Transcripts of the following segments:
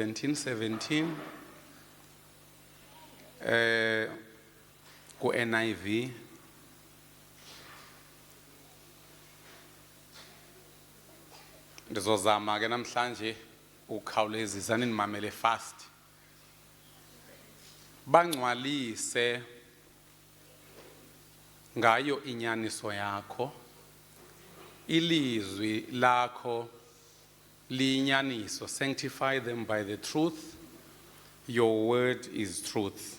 17:17 ku NIV ndizozama ke namhlanje ukukhawulezisa nimamele fast bangcwalise ngayo inyaniso yakho ilizwi lakho liyinyaniso. Sanctify them by the truth, your word is truth.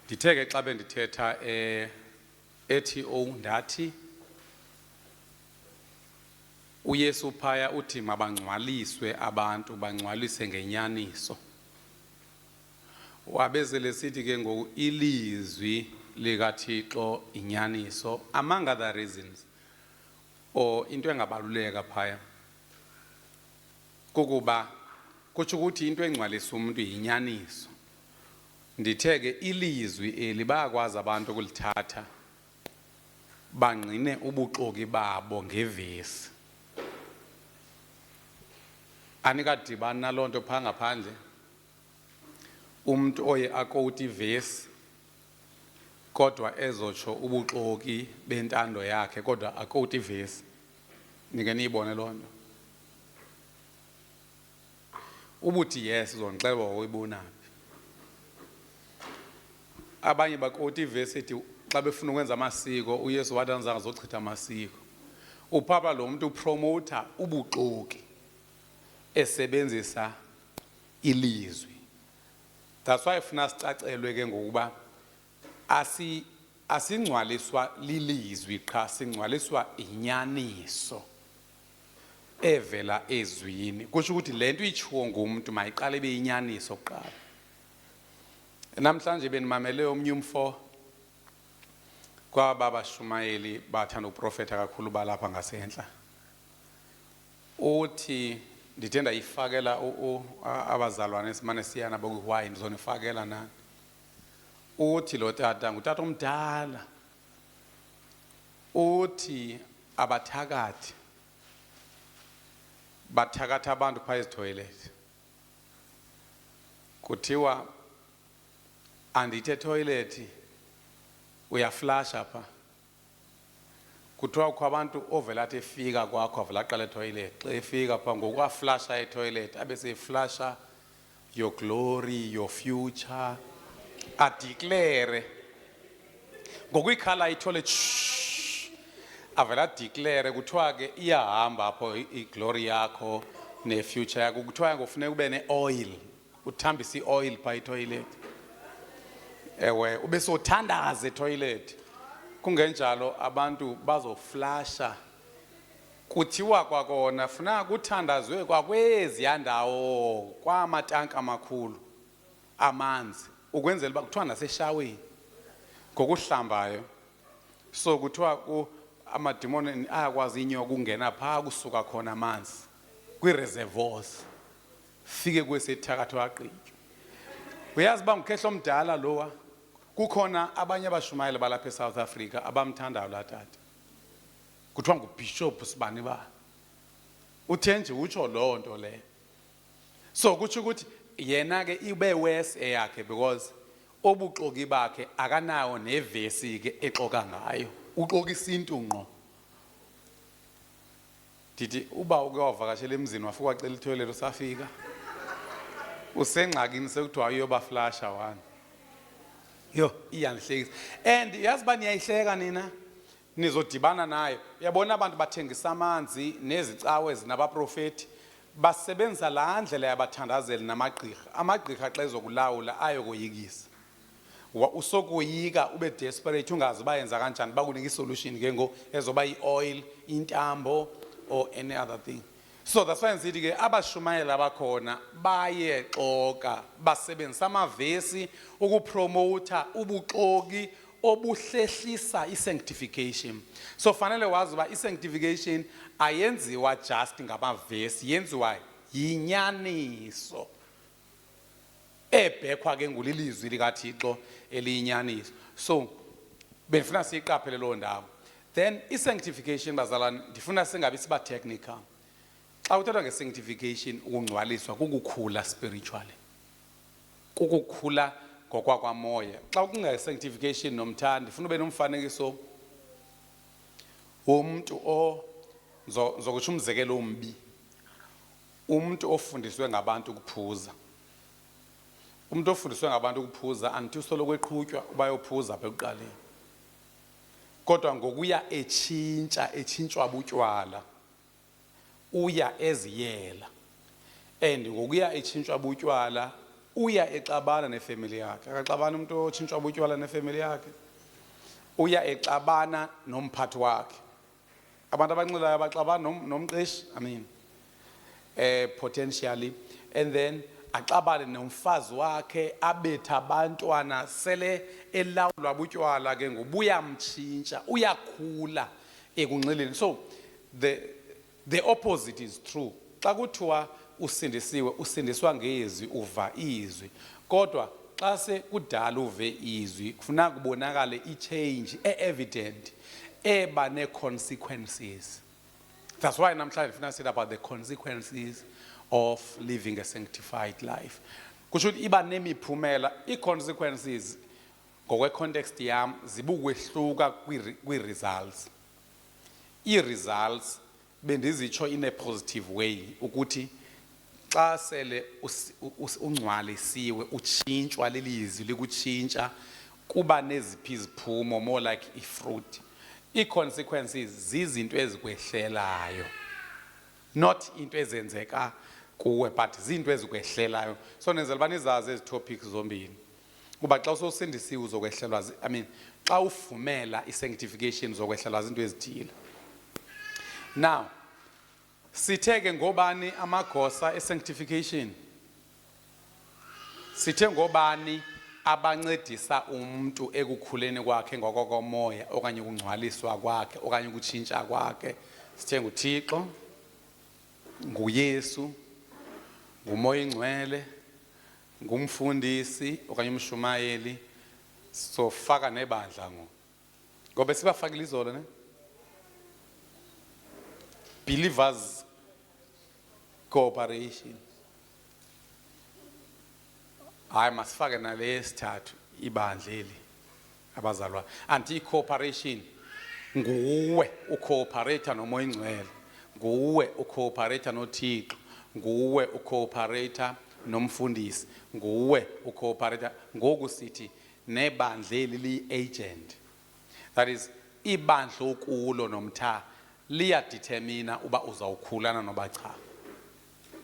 Ndithe ke xa bendithetha ethi ndathi uYesu phaya uthi mabangcwaliswe abantu bangcwalise ngenyaniso. Wabezele sithi ke ngoku ilizwi likaThixo inyaniso, among other reasons, or into engabaluleka phaya kukuba kutsho ukuthi into engcwalisa umuntu yinyaniso. Ndithe ke ilizwi eli bayakwazi abantu ukulithatha bangqine ubuxoki babo ngevesi. Anikadibani naloo nto phaa ngaphandle, umntu oye akowuti ivesi kodwa ezotsho ubuxoki bentando yakhe kodwa akowuti ivesi. Nike niyibone loo nto. Ubuthi yes uzondixelela uyibonaphi. Abanye bakowuti ivesi ethi xa befuna ukwenza amasiko uYesu wathi anzange zochitha amasiko. Upapa lo muntu upromota ubuxoki esebenzisa ilizwi. That's why ufuna sicacelwe ke ngokuba asingcwaliswa lilizwi qha, singcwaliswa inyaniso evela ezwini. Kusho ukuthi lento itshiwo ngumuntu mayiqale beyinyaniso kuqala. Namhlanje benimamele omnye umfo kwaba bashumayeli bathanda uprofeta kakhulu balapha ngasentla. Uthi ndithe ndayifakela abazalwane simane siyana boku why ndizonifakela nani. Uthi lo tata ngutata omdala. Uthi abathakathi bathakatha abantu phaa ezitoilet. Kuthiwa andithe toilet uyaflasha phaa. Kuthiwa kukho abantu ovela athi efika kwakho avela aqala etoilet. Xa efika phaa ngoku aflasha etoilet abe seflasha your glory, your future, adeclare ngoku ikhala itoilet avela adeclare. Kuthiwa ke iyahamba apho iglory yakho nefuture yakho. Kuthiwa ngofuneka ube neoil, uthambise ioil phaa etoilet. Ewe ube sothandaza etoilet. Kungenjalo abantu bazoflasha. Kuthiwa kwakona funeka kuthandazwe kwakwezi yandawo kwamatanki amakhulu amanzi ukwenzela uba kuthiwa naseshaweni ngokuhlambayo. So kuthiwa amadimoni ayakwazi inyoka ukungena phaa kusuka khona amanzi kwi-reservoirs fike kwesethakatho aqityo. Uyazi uba ngukhehlo omdala lowa. Kukhona abanye abashumayeli balapha eSouth Africa abamthandayo laa tata. Kuthiwa nguBishop sibani ba. Uthe nje utsho loo nto leyo. So kutsho ukuthi yena ke ibe worse eyakhe because obuxoki bakhe akanawo nevesi ke exoka ngayo. Uxokisa into ngqo. Ndithi uba uke wavakashela emzini wafika wacela itoilet usafika. Usengxakini sekuthiwa uyoba flasha one. Yo iyandihlekisa. And yazi ba niyayihleka nina nizodibana nayo. Uyabona abantu bathengisa amanzi nezicawe zinabaprofeti basebenzisa laa ndlela yabathandazeli namagqirha. Amagqirha xa ezokulawula ayokoyikisa. Usokoyika ube desperate ungazi bayenza kanjani bakunika isolution ke ngo ezoba ioil, intambo or any other thing. So that's why nsithi ke abashumayeli abakhona bayexoka basebenzisa amavesi ukupromota ubuxoki obuhlehlisa isanctification. So fanele wazi uba isanctification ayenziwa just ngamavesi, yenziwa yinyaniso ebhekwa ke ngulilizwi likaThixo eliyinyaniso. So benifuna siyiqaphele loo ndawo. Then isanctification bazalwane ndifuna singabi siba technical. xa uthethwa nge-sanctification ukungcwaliswa kukukhula spiritually, kukukhula ngokwakwamoya. Xa ucinga nge-sanctification nomthandi funa ube nomfanekiso womuntu zokutsho umzekelo ombi, umuntu ofundiswe ngabantu ukuphuza. Umuntu ofundiswe ngabantu ukuphuza anti usoloko eqhutywa uba yophuza apha ekuqaleni, kodwa ngokuya etshintshwa butywala uya eziyela, and ngokuya etshintshwa butywala uya exabana nefemeli yakhe. Akaxabana umuntu otshintshwa butywala nefemeli yakhe, uya exabana nomphathi wakhe. Abantu abanxilayo abaxabana nomqeshi, potentially, and then axabane nomfazi wakhe, abetha abantwana, sele elawulwa butywala ke ngobuya mtshintsha, uyakhula ekunxileni. So the opposite is true. Xa kuthiwa usindisiwe, usindiswa ngezwi, uva izwi, kodwa xa se kudala uve izwi kufuna kubonakale i-change evident eba ne-consequences. That's why namhlanje ndifuna say about the consequences of living a sanctified life. Kusho ukuthi iba nemiphumela. I-consequences ngokwe-context yam zibukwehluka kwi-results. I-results bendizitsho in a positive way ukuthi xa sele ungcwalisiwe utshintshwa lilizwi likutshintsha kuba neziphi iziphumo, more like i-fruit. I-consequences zizinto ezikwehlelayo, not into ezenzeka kuwe, but zinto ezikwehlelayo. So nenzela uba nizazi ezi topics zombini, kuba xa usosindisiwe uzokwehlelwa, xa uvumela i-sanctification uzokwehlelwa zinto ezithile. Now sithe ke ngobani amagosa e-sanctification? Sithe ngobani abancedisa umuntu ekukhuleni kwakhe ngokokomoya okanye ukungcwaliswa kwakhe okanye ukutshintsha kwakhe? Sithe nguThixo, nguYesu, nguMoya Ingcwele, ngumfundisi okanye umshumayeli, sofaka nebandla ngoba sibafakile izolo ne believers cooperation. Hayi masifake nalesithathu ibandleli abazalwa. Anti cooperation nguwe ucooperate noMoya Ingcwele, nguwe ucooperate noThixo, nguwe ucooperate nomfundisi, nguwe ucooperate. Ngoku sithi nebandleli li-agent. That is, ibandla okulo nomtha liyadetermina uba uzawukhulana noba cha.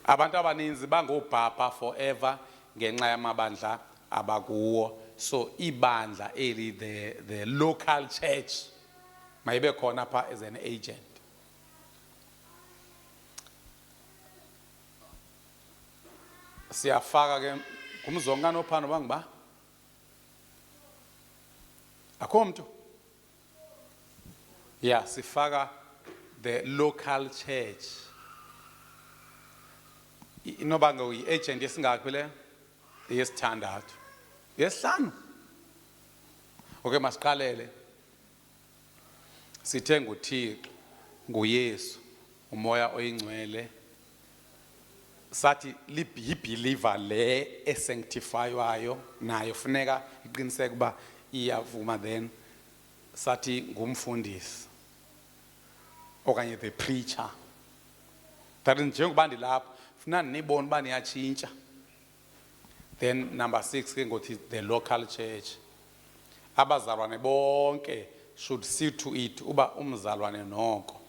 Abantu abaninzi bangobhapha forever ngenxa yamabandla abakuwo. So ibandla eli, the local church, mayibe khona pha as an agent. Siyafaka ke kumzongana ophando bangiba akho mntu. Yeah, sifaka the local church. Inobanga uyi-agent yesingakhi le? Yesithandathu. Yesihlanu. Okay, masiqalele. Sithe nguThixo, nguYesu, uMoya Oyingcwele. Sathi yi-believer le esanctifywayo nayo funeka iqiniseke uba iyavuma. Then sathi ngumfundisi okanye the preacher. That is, njengoba ndilapha funa nibone uba niyatshintsha. Then number 6 ke ngothi the local church. Abazalwane bonke should see to it uba umzalwane noko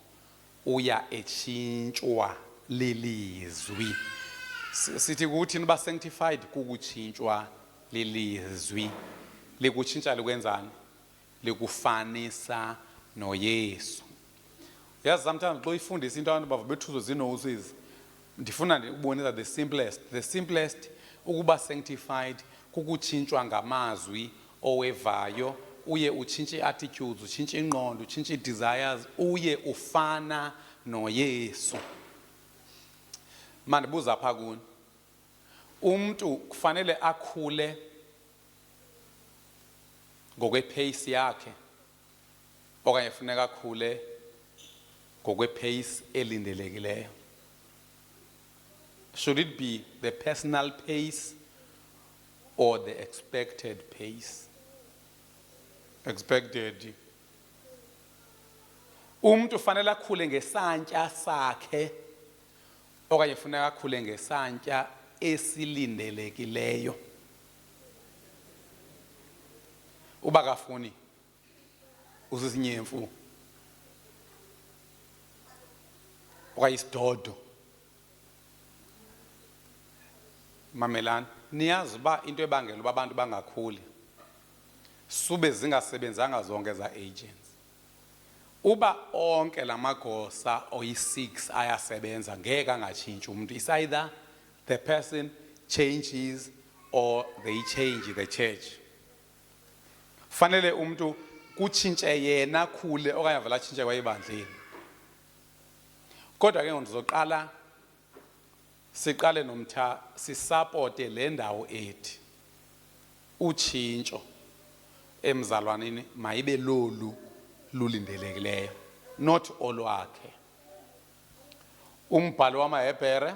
uya etshintshwa lilizwi. Sithi ukuthi niba sanctified kukutshintshwa lilizwi. Likutshintsha likwenzani? Likufanisa noYesu. Yazi sometimes xa uyifundisa into abantu bava bethuzo zinowusizi. Ndifuna ukubonisa the simplest ukuba sanctified kukutshintshwa ngamazwi owevayo, uye utshintshe i-attitudes, utshintshe ingqondo, utshintshe i-desires, uye ufana noYesu. Mandibuza apha kuni, umuntu kufanele akhule ngokwe-pace yakhe okanye funeka akhule ngokwe-pace elindelekileyo? Should it be the personal pace or the expected pace? Expected. Umuntu fanele akhule ngesantya sakhe okanye funeka akhule ngesantya esilindelekileyo. Uba kafuni usisinyemfu okanye isidodo. Mamelani, niyazi uba into ebangela uba abantu bangakhuli sube zingasebenzanga zonke za agents. Uba onke lamagosa oyi-6 ayasebenza ngeke angatshintshi umuntu. It's either the person changes or they change the church. Fanele umuntu kutshintshe yena khule okanye avela atshintshe kwayibandleni. Kodwa ke ndizoqala siqale nomtha sisupporte le ndawo ethi utshintsho emzalwaneni mayibe lolu lulindelekileyo, not olwakhe. Umbhalo wamaHebhere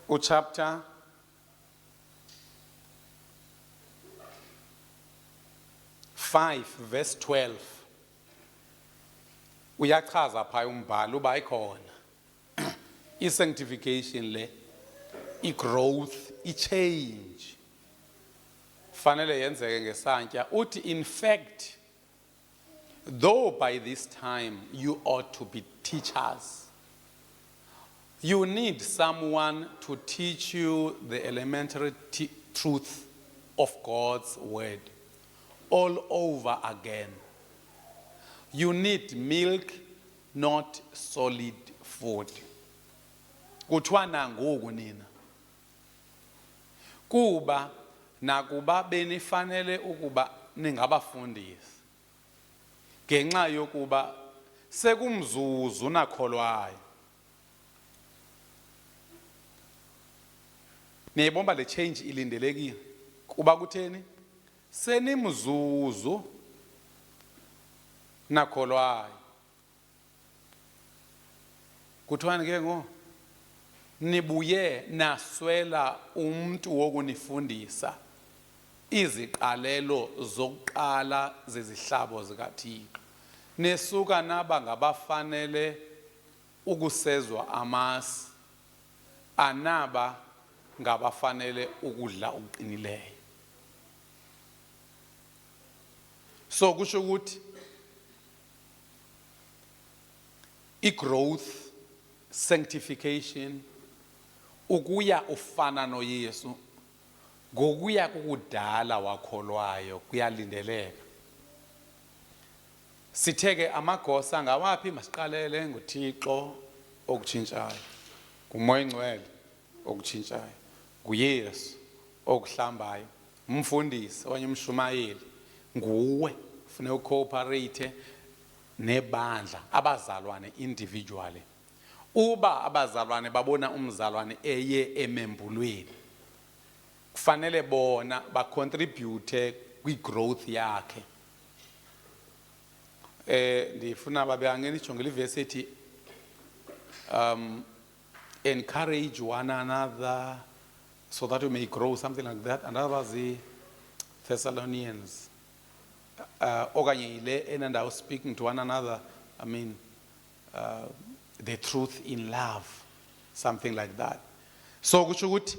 uchapter 5 verse 12 uyachaza phaya umbhalo uba ikhona i-sanctification le, i-growth, i-change fanele yenzeke ngesantya. Uthi in fact, though by this time you ought to be teachers, you need someone to teach you the elementary truth of God's word all over again. You need milk, not solid food. Kuthiwa nangoku nina kuba nakuba benifanele ukuba ningabafundisi ngenxa yokuba sekumzuzu nakholwayo. Niyibona le change ilindelekile kuba kutheni senimzuzu nakholwayo. Kuthiwa ke ngo nibuye naswela umuntu wokunifundisa iziqalelo zokuqala zezihlabo zikaThixo. Nesuka naba ngabafanele ukusezwa amasi, anaba ngabafanele ukudla okuqinileyo. So kusho ukuthi i-growth, sanctification, ukuya ufana noYesu ngokuya kukudala wakholwayo kuyalindeleka. Sitheke amagosa ngawaphi? Masiqalele nguThixo okutshintshayo, nguMoya Ngcwele okutshintshayo, nguYesu okuhlambayo, umfundisi okanye umshumayeli, nguwe ufune ucooperate nebandla, abazalwane individually. Uba abazalwane babona umzalwane eye emembulweni, kufanele bona bacontribute kwi-growth yakhe. Ndifuna babangena ijongile ivesi ethi encourage one another so that we may grow, something like that. And that was the Thessalonians. Okanye ile enandawo speaking to one another, I mean the truth in love, something like that. So kusho ukuthi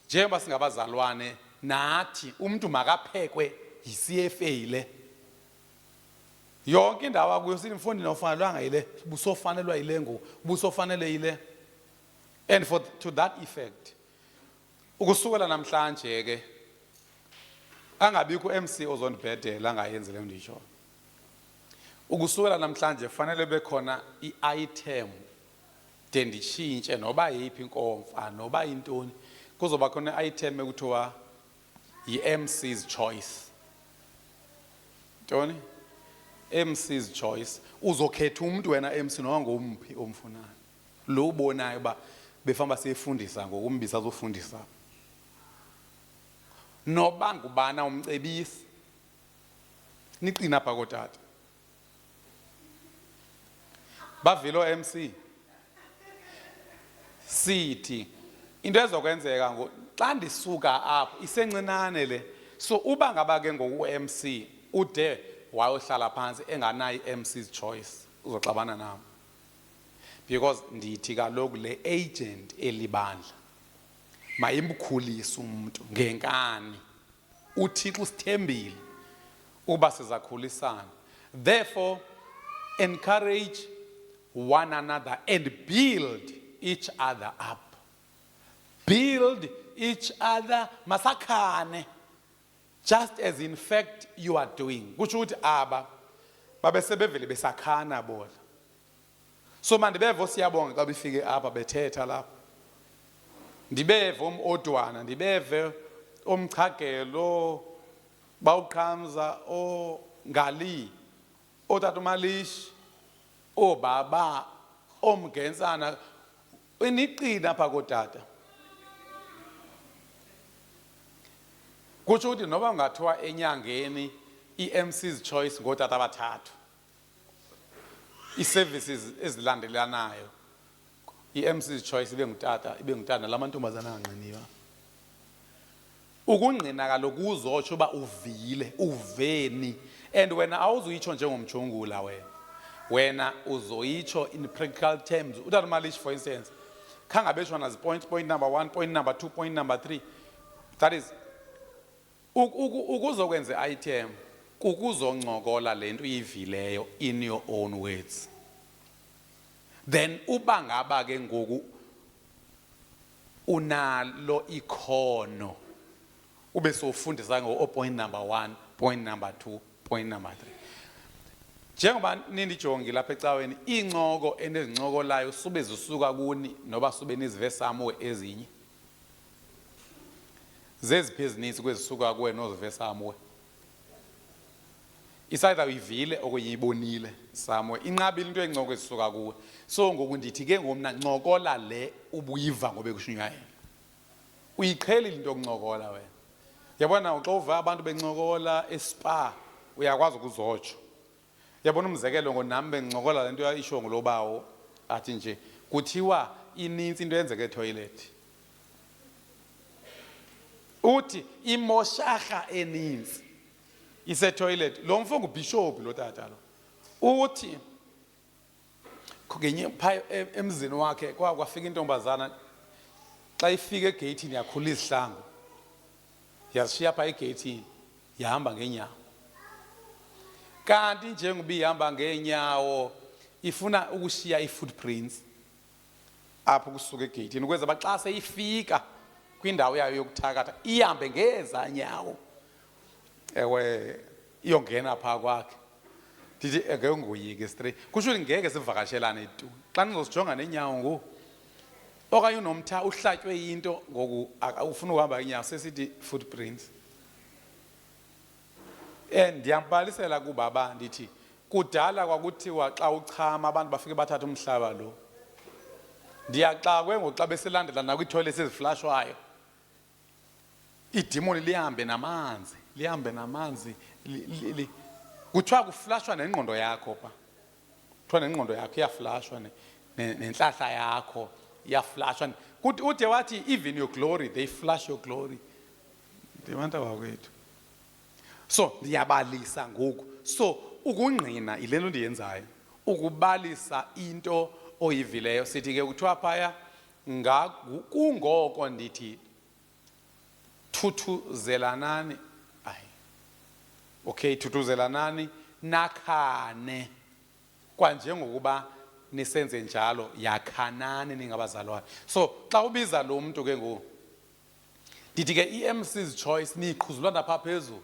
njengoba singabazalwane nathi umuntu makaphekwe yi-CFA ile. Yonke indawo akuyo sithi mfundi nofanelwanga yile, busofanelwa yile ngo, busofanele yile. And to that effect, ukusukela namhlanje ke angabikho MC ozondibhedela angayenzi le nto isho. Ukusukela namhlanje fanele bekhona i-item de nditshintshe noba yiphi inkomfa noba intoni, kuzoba khona i-item ekuthiwa yi-MC's choice. Ntoni? MC's choice. Uzokhetha umuntu wena MC noma ngomphi omfunayo. Lo ubonayo ba befamba sefundisa ngokumbisa azofundisa. Noba ngubana umcebisi. Niqina phakotata. Bavilo MC. sithi into ezokwenzeka xa ndisuka apho isencinane le, so uba ngaba ke ngoku-MC ude wayohlala phantsi enganayo i-MC's choice uzoxabana nam, because ndithi kaloku le agent elibandla mayimkhulise umuntu ngenkani. uThixo usithembile uba sizakhulisana. Therefore encourage one another and build each other up. Build each other, masakhane, just as in fact you are doing. Kutsho ukuthi aba babesebevele besakhana bona. So mandibeve siyabonga xa bifike apha bethetha lapha. Ndibeve Odwana, ndibeve Mchagelo, Bawuqhamza, Ngali, Tata Malish, Baba, Mgensana, iniqina apha kotata. Kutsho ukuthi noba ngathiwa enyangeni i-MC's choice ngotata abathathu, i-services ezilandelanayo, i-MC's choice ibe ngutata lamantombazana anqiniwa. Ukungqina kaloku uzotsho uba uvile, uveni, and wena awuzuyitsho njengomjongula wena uzoyitsho in practical terms. Utata Malish, for instance, khangabeshwa nazi point number 1, point number 2, point number 3. That is, ukuzokwenza item kukuzoncokola lento uyivileyo in your own words. Then uba ngaba ke ngoku unalo ikhono ube sofundisa point number 1, point number 2, point number 3. Njengoba nindijongi lapha ecaweni, incoko enezincokolayo sube zisuka kuni noba sube nizivesamo ezinye. Zeziphi ezininzi kwezisuka kuwe nozivesamo? Isayitha uyivile okuyibonile samwe. Inqabile into encoko ezisuka kuwe. So ngoku ndithi ke ngomna ncokola le ubuyiva ngobe kushunywa yena. Uyiqhelile into yokuncokola wena. Yabona xa uva abantu bencokola eSpa uyakwazi ukuzotsho. Yabona umzekelo ngonami bencokola lento yayisho ngolobawo athi nje kuthiwa ininzi into yenzeke etoilet. Uthi imoshaha eninzi ise-toilet. Lo mfo ngubishop lo tata lo. Uthi ngenye pha emzini wakhe kwafika intombazana xa ifika egeyithini yakhula izihlangu. Yashiya pha egeyithini yahamba ngeenyawo. Kanti njengoba ihamba ngeenyawo ifuna ukushiya i-footprints apho kusuka egeyithini ukwenzela uba xa seyifika kwindawo yayo yokuthakatha ihambe ngeza nyawo. Ewe iyongena pha kwakhe. Ndithi ngeke ngoyike straight. Kusho ukuthi ngeke sivakashelane tu. Xa nizosijonga nenyawo ngoku okanye unomtha uhlatywe into ngoku ufuna ukuhamba inyawo sesithi footprints. Ndiyambalisela kubaba ndithi kudala kwakuthiwa xa uchama abantu bafike bathatha umhlaba lo. Ndiyaxakwe ngoxa beselandela nakwii-toilets eziflashwayo. Idimoni lihambe namanzi, kuthiwa kuflashwa nengqondo yakho pa. Kuthiwa nengqondo yakho iyaflashwa nenhlahla yakho iyaflashwa. Ude wathi even your glory, they flash your glory. Ndimanta wakwethu. So ndiyabalisa ngoku. So ukungqina yilento ndiyenzayo. Ukubalisa into oyivileyo. Sithi ke kuthiwa phaya kungoko ndithi thuthuzelanani. Okay, thuthuzelanani nakhane kwanjengokuba nisenze njalo yakhanani ningabazalwane. So xa ubiza lo muntu ke ngoku ndithi ke i-MC's choice niyiqhuzulana pha phezulu.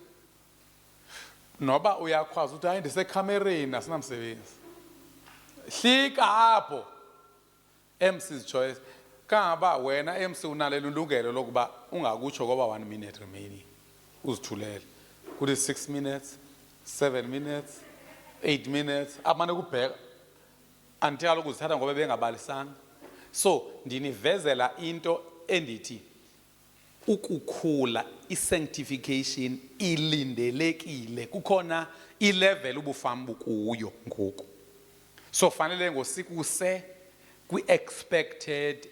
Noba uyakhwaza ukuthi hayi ndisekhamereni asinamsebenzi. Hlika apho MC's choice. Kangaba wena MC unalelo ulungelo lokuba ungakutsho ngoba 1 minute remaining uzithulele. Kuthi 6 minutes, 7 minutes, 8 minutes amane kubheka until ukuzithatha ngoba bengabalisanga. So ndinivezela into endithi ukukhula i-sanctification ilindelekile. Kukhona i-level ubufam bukuyo ngoku. So fanele ngosikuse kwi-expected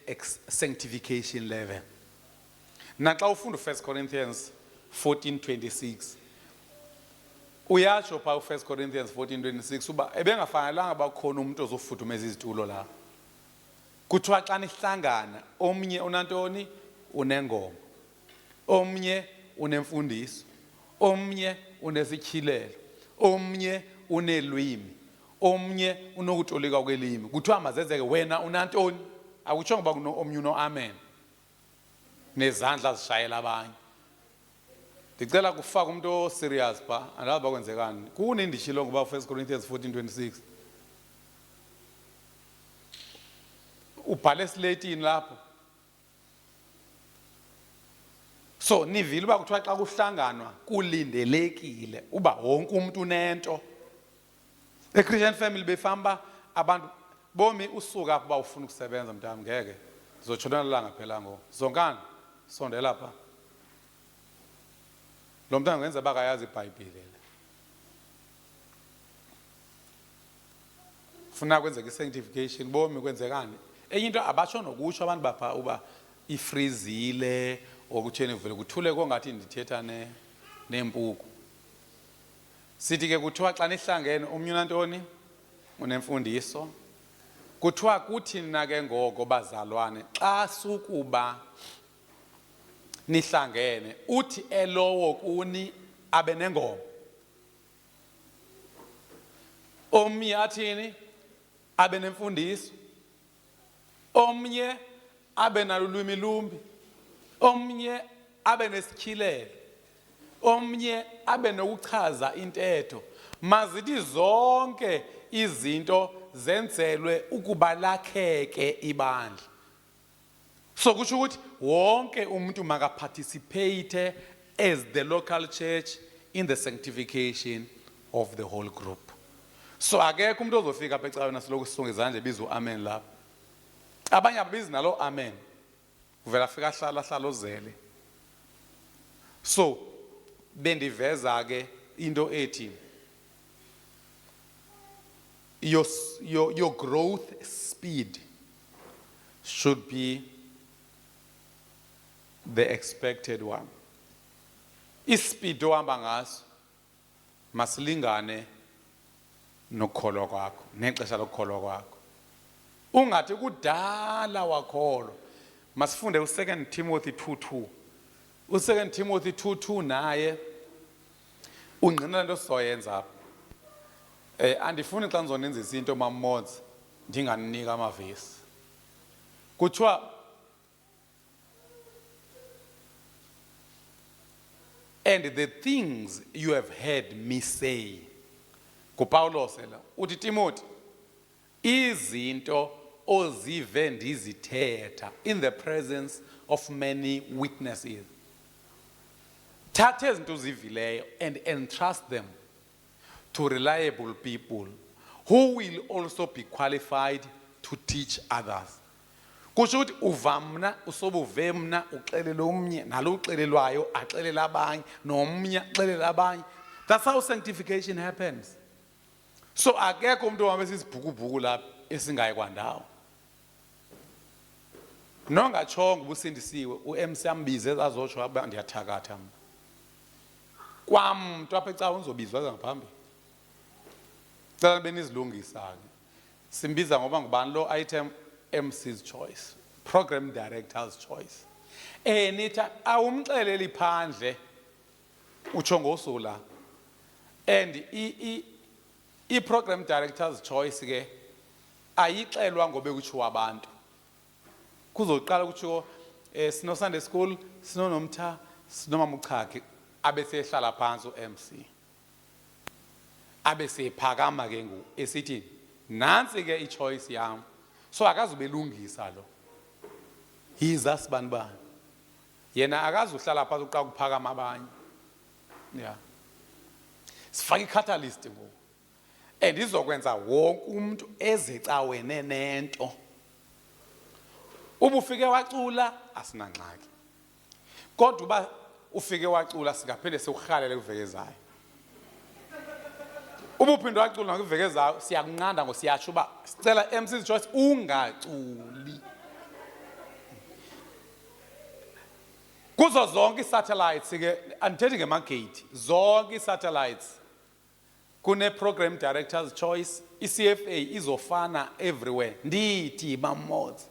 sanctification level. Naxa ufunda 1 Corinthians 14:26 uyasho pha 1 Corinthians 14:26 uba ebengafanelanga bakhona umuntu ozofudumeza izitulo la. Kuthiwa xa nihlangana omnye unantoni unengoma, omnye unemfundiso, omnye unesikilelo, omnye unelwimi, omnye unokutolika kwelimi. Kuthiwa mazenzeke wena unantoni, akutshongo ba omnye uno amen nezandla zishayela abanye. Ndicela kufaka umuntu o serious pha andazi bakwenzekani. Kuni ndishilo ngoba 1 Corinthians 14:26 ubhale esiletini lapho. So nivile uba kuthiwa xa kuhlanganwa kulindelekile uba wonke umuntu unento. E-Christian family befamba abantu bomi usuka apho bawufuna ukusebenza mntami ngeke zotshona langa phela ngo zonkana sondela pha. Lo mntana ngenza bakayazi iBhayibhile. Funa kwenzeka i-sanctification bomi kwenzekani. Enye into abatsho nokutsho abantu bapha uba ifrizile okutheni vele kuthule kongathi ndithetha nempuku. Sithi ke kuthiwa xa nihlangene omnye unantoni unemfundiso. Kuthiwa kuthi nina ke ngoko bazalwane xa sukuba nihlangene uthi elowo kuni abe nengoma, omnye athini abe nemfundiso, omnye abe nalulwimi lumbi, omnye abe nesikhilelo, omnye abe nokuchaza intetho. Mazithi zonke izinto zenzelwe ukuba lakheke ibandla. So kusho ukuthi wonke umuntu maka participate as the local church in the sanctification of the whole group. So akekho umuntu ozofika apha ecaweni asiloku sisonge izandla ebiza uamen lapha. Abanye ababizi nalo amen. Uvela afika hlala ozele. So bendiveza ke into ethi your growth speed should be the expected one. Ispeed ohamba ngaso masilingane nokukholwa kwakho nexesha lokukholwa kwakho. Ungathi kudala wakholwa. Masifunde u2 Timothy 2:2. U2 Timothy 2:2 naye ungqina into soyenza apha. Andifuni xa ngizonenzisa into mamodzi ndinganinika amavesi. Kuthiwa and the things you have heard me say. KuPaulos la uthi Timothy izinto ozive ndizithetha in the presence of many witnesses. Thatha izinto ozivileyo and entrust them to reliable people who will also be qualified to teach others. Kusho ukuthi uva mna usobuve mna uxelele omnye nalo uxelelwayo axelele abanye nomnye axelele abanye. That's how sanctification happens. So akekho umuntu ohambe sisibhukubhuku lapha esingayi kwandawo. Nongachonga ubusindisiwe uMC ambize azotsho aba ndiyathakatha mina. Kwam apha ecawa uzobizwa ngaphambili. Cela benizilungisa ke. Simbiza ngoba ngubani lo item MC's choice, program director's choice. Nithi awumxeleli phandle utsho ngosula. And I program director's choice ke ayixelwa ngobe kutshiwo abantu. Kuzoqala kutshiwo sino Sunday school, sino nomtha, sino mamuchakhe abese ehlala phansi uMC. Abese ephakama ke ngoku esithi nansi ke ichoice yami. So akazubelungisa lo. Yiza sibanibani. Yena akazuhlala phansi uqala ukuphakama abanye. Yeah. Sifaka iCatalyst ngoku. And izokwenza wonke umuntu ezecawene nento. Ubufike wacula asinangxaki. Kodwa uba ufike wacula singaphinde sikuhalele kuvekezayo. Ubuphinde wacula ngiveke ezayo siyakunqanda ngosiyasho uba sicela MC Joyce ungaculi. Kuzo zonke i-satellites ke andithethi ngemagate zonke i-satellites kune program director's choice i-CFA izofana everywhere ndithi bamodzi.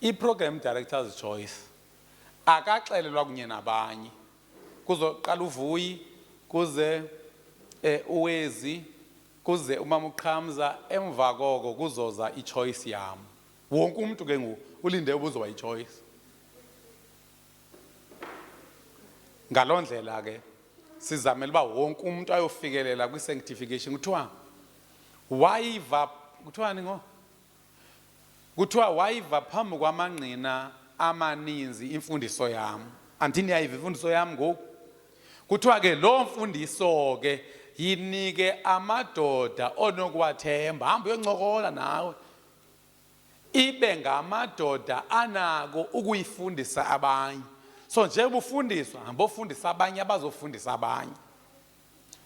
I-program director's choice akaxelelwa kunye nabanye kuzoqala uVuyi kuze uWezi kuze umama uQhamza emva koko kuzoza i-choice yami. Wonke umuntu ke ngoku ulinde ubuzoba i-choice. Ngaloo ndlela ke sizamela uba wonke umuntu ayofikelela kwi-sanctification. Kuthiwa wayiva phambi kwamangqina amaninzi imfundiso yami. Andini yayiva imfundiso yami ngoku. Kuthiwa ke loo mfundiso ke yinike amadoda onokuwathemba. Hamba uyoncokola nawe. Ibe ngamadoda anako ukuyifundisa abanye. So njengoba ufundiswa hamba ofundisa abanye abazofundisa abanye.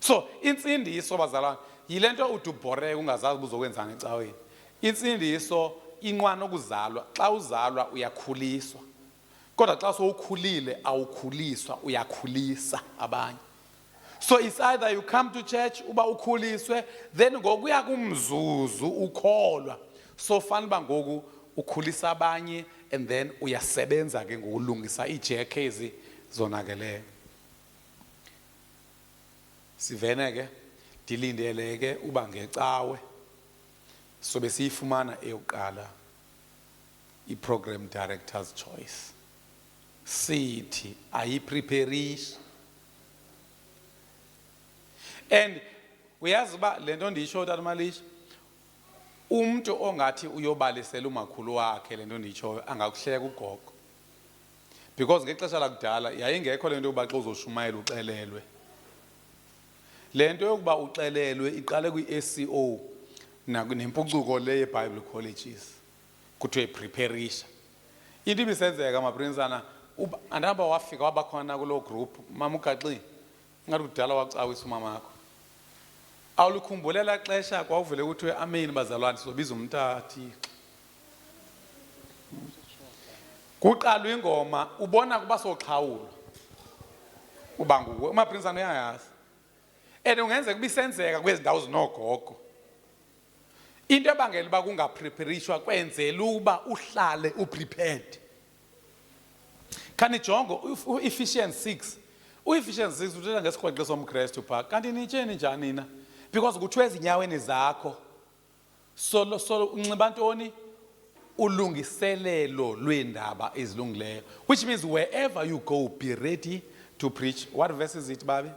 So intsindiso bazalwane yilento udubhoreke ungazazi ubuzokwenzana ecaweni. Intsindiso inqwana ukuzalwa. Xa uzalwa uyakhuliswa. Kodwa xa sowukhulile awukhuliswa uyakhulisa abanye. So it's either you come to church uba ukhuliswe then ngokuya kumzuzu ukholwa. So fanele ngoku ukhulisa abanye and then uyasebenza ke ngokulungisa ijekhe ezi zonakeleyo. Sivene ke dilindele ke uba ngecawe sobe siyifumana eyokuqala i-program director's choice. Sithi ayipreparish. And uyazi ba lento ndiyisho tata Malisha umuntu ongathi uyobalisela umakhulu wakhe lento ndiyitshoyo angakuhleka ugogo. Because ngexesha lakudala yayingekho lento yokuba xa uzoshumayela uxelelwe. Lento yokuba uxelelwe iqale kwi-SCO nempucuko le ye-Bible colleges kuthiwe preparisha. Into ibisenzeka maprinsana andihamba wafika wabakhona kuloo group mama uGaxini ngathi kudala wacawisa umamakho. Awulikhumbulela xesha kwawuvele kuthiwe amen bazalwane sizobiza umntathi. Kuqalwa ingoma ubona kuba soxhawulo. Uba nguwe umaprinsana uyayazi. And ungenzeka kubisenzeka kwezindawo zinogogo. Into ebangela uba kungapreparishwa kwenzela uba uhlale uprepared. Khanijongo u-Ephesians 6. U-Ephesians 6 uthetha ngesigwegxe somKristu phaa. Kanti nitsheni njani nina? Because kuthiwa ezinyaweni zakho solo unxiba ntoni? Ulungiselelo lweendaba ezilungileyo. Which means wherever you go be ready to preach. What verse is it, Babi?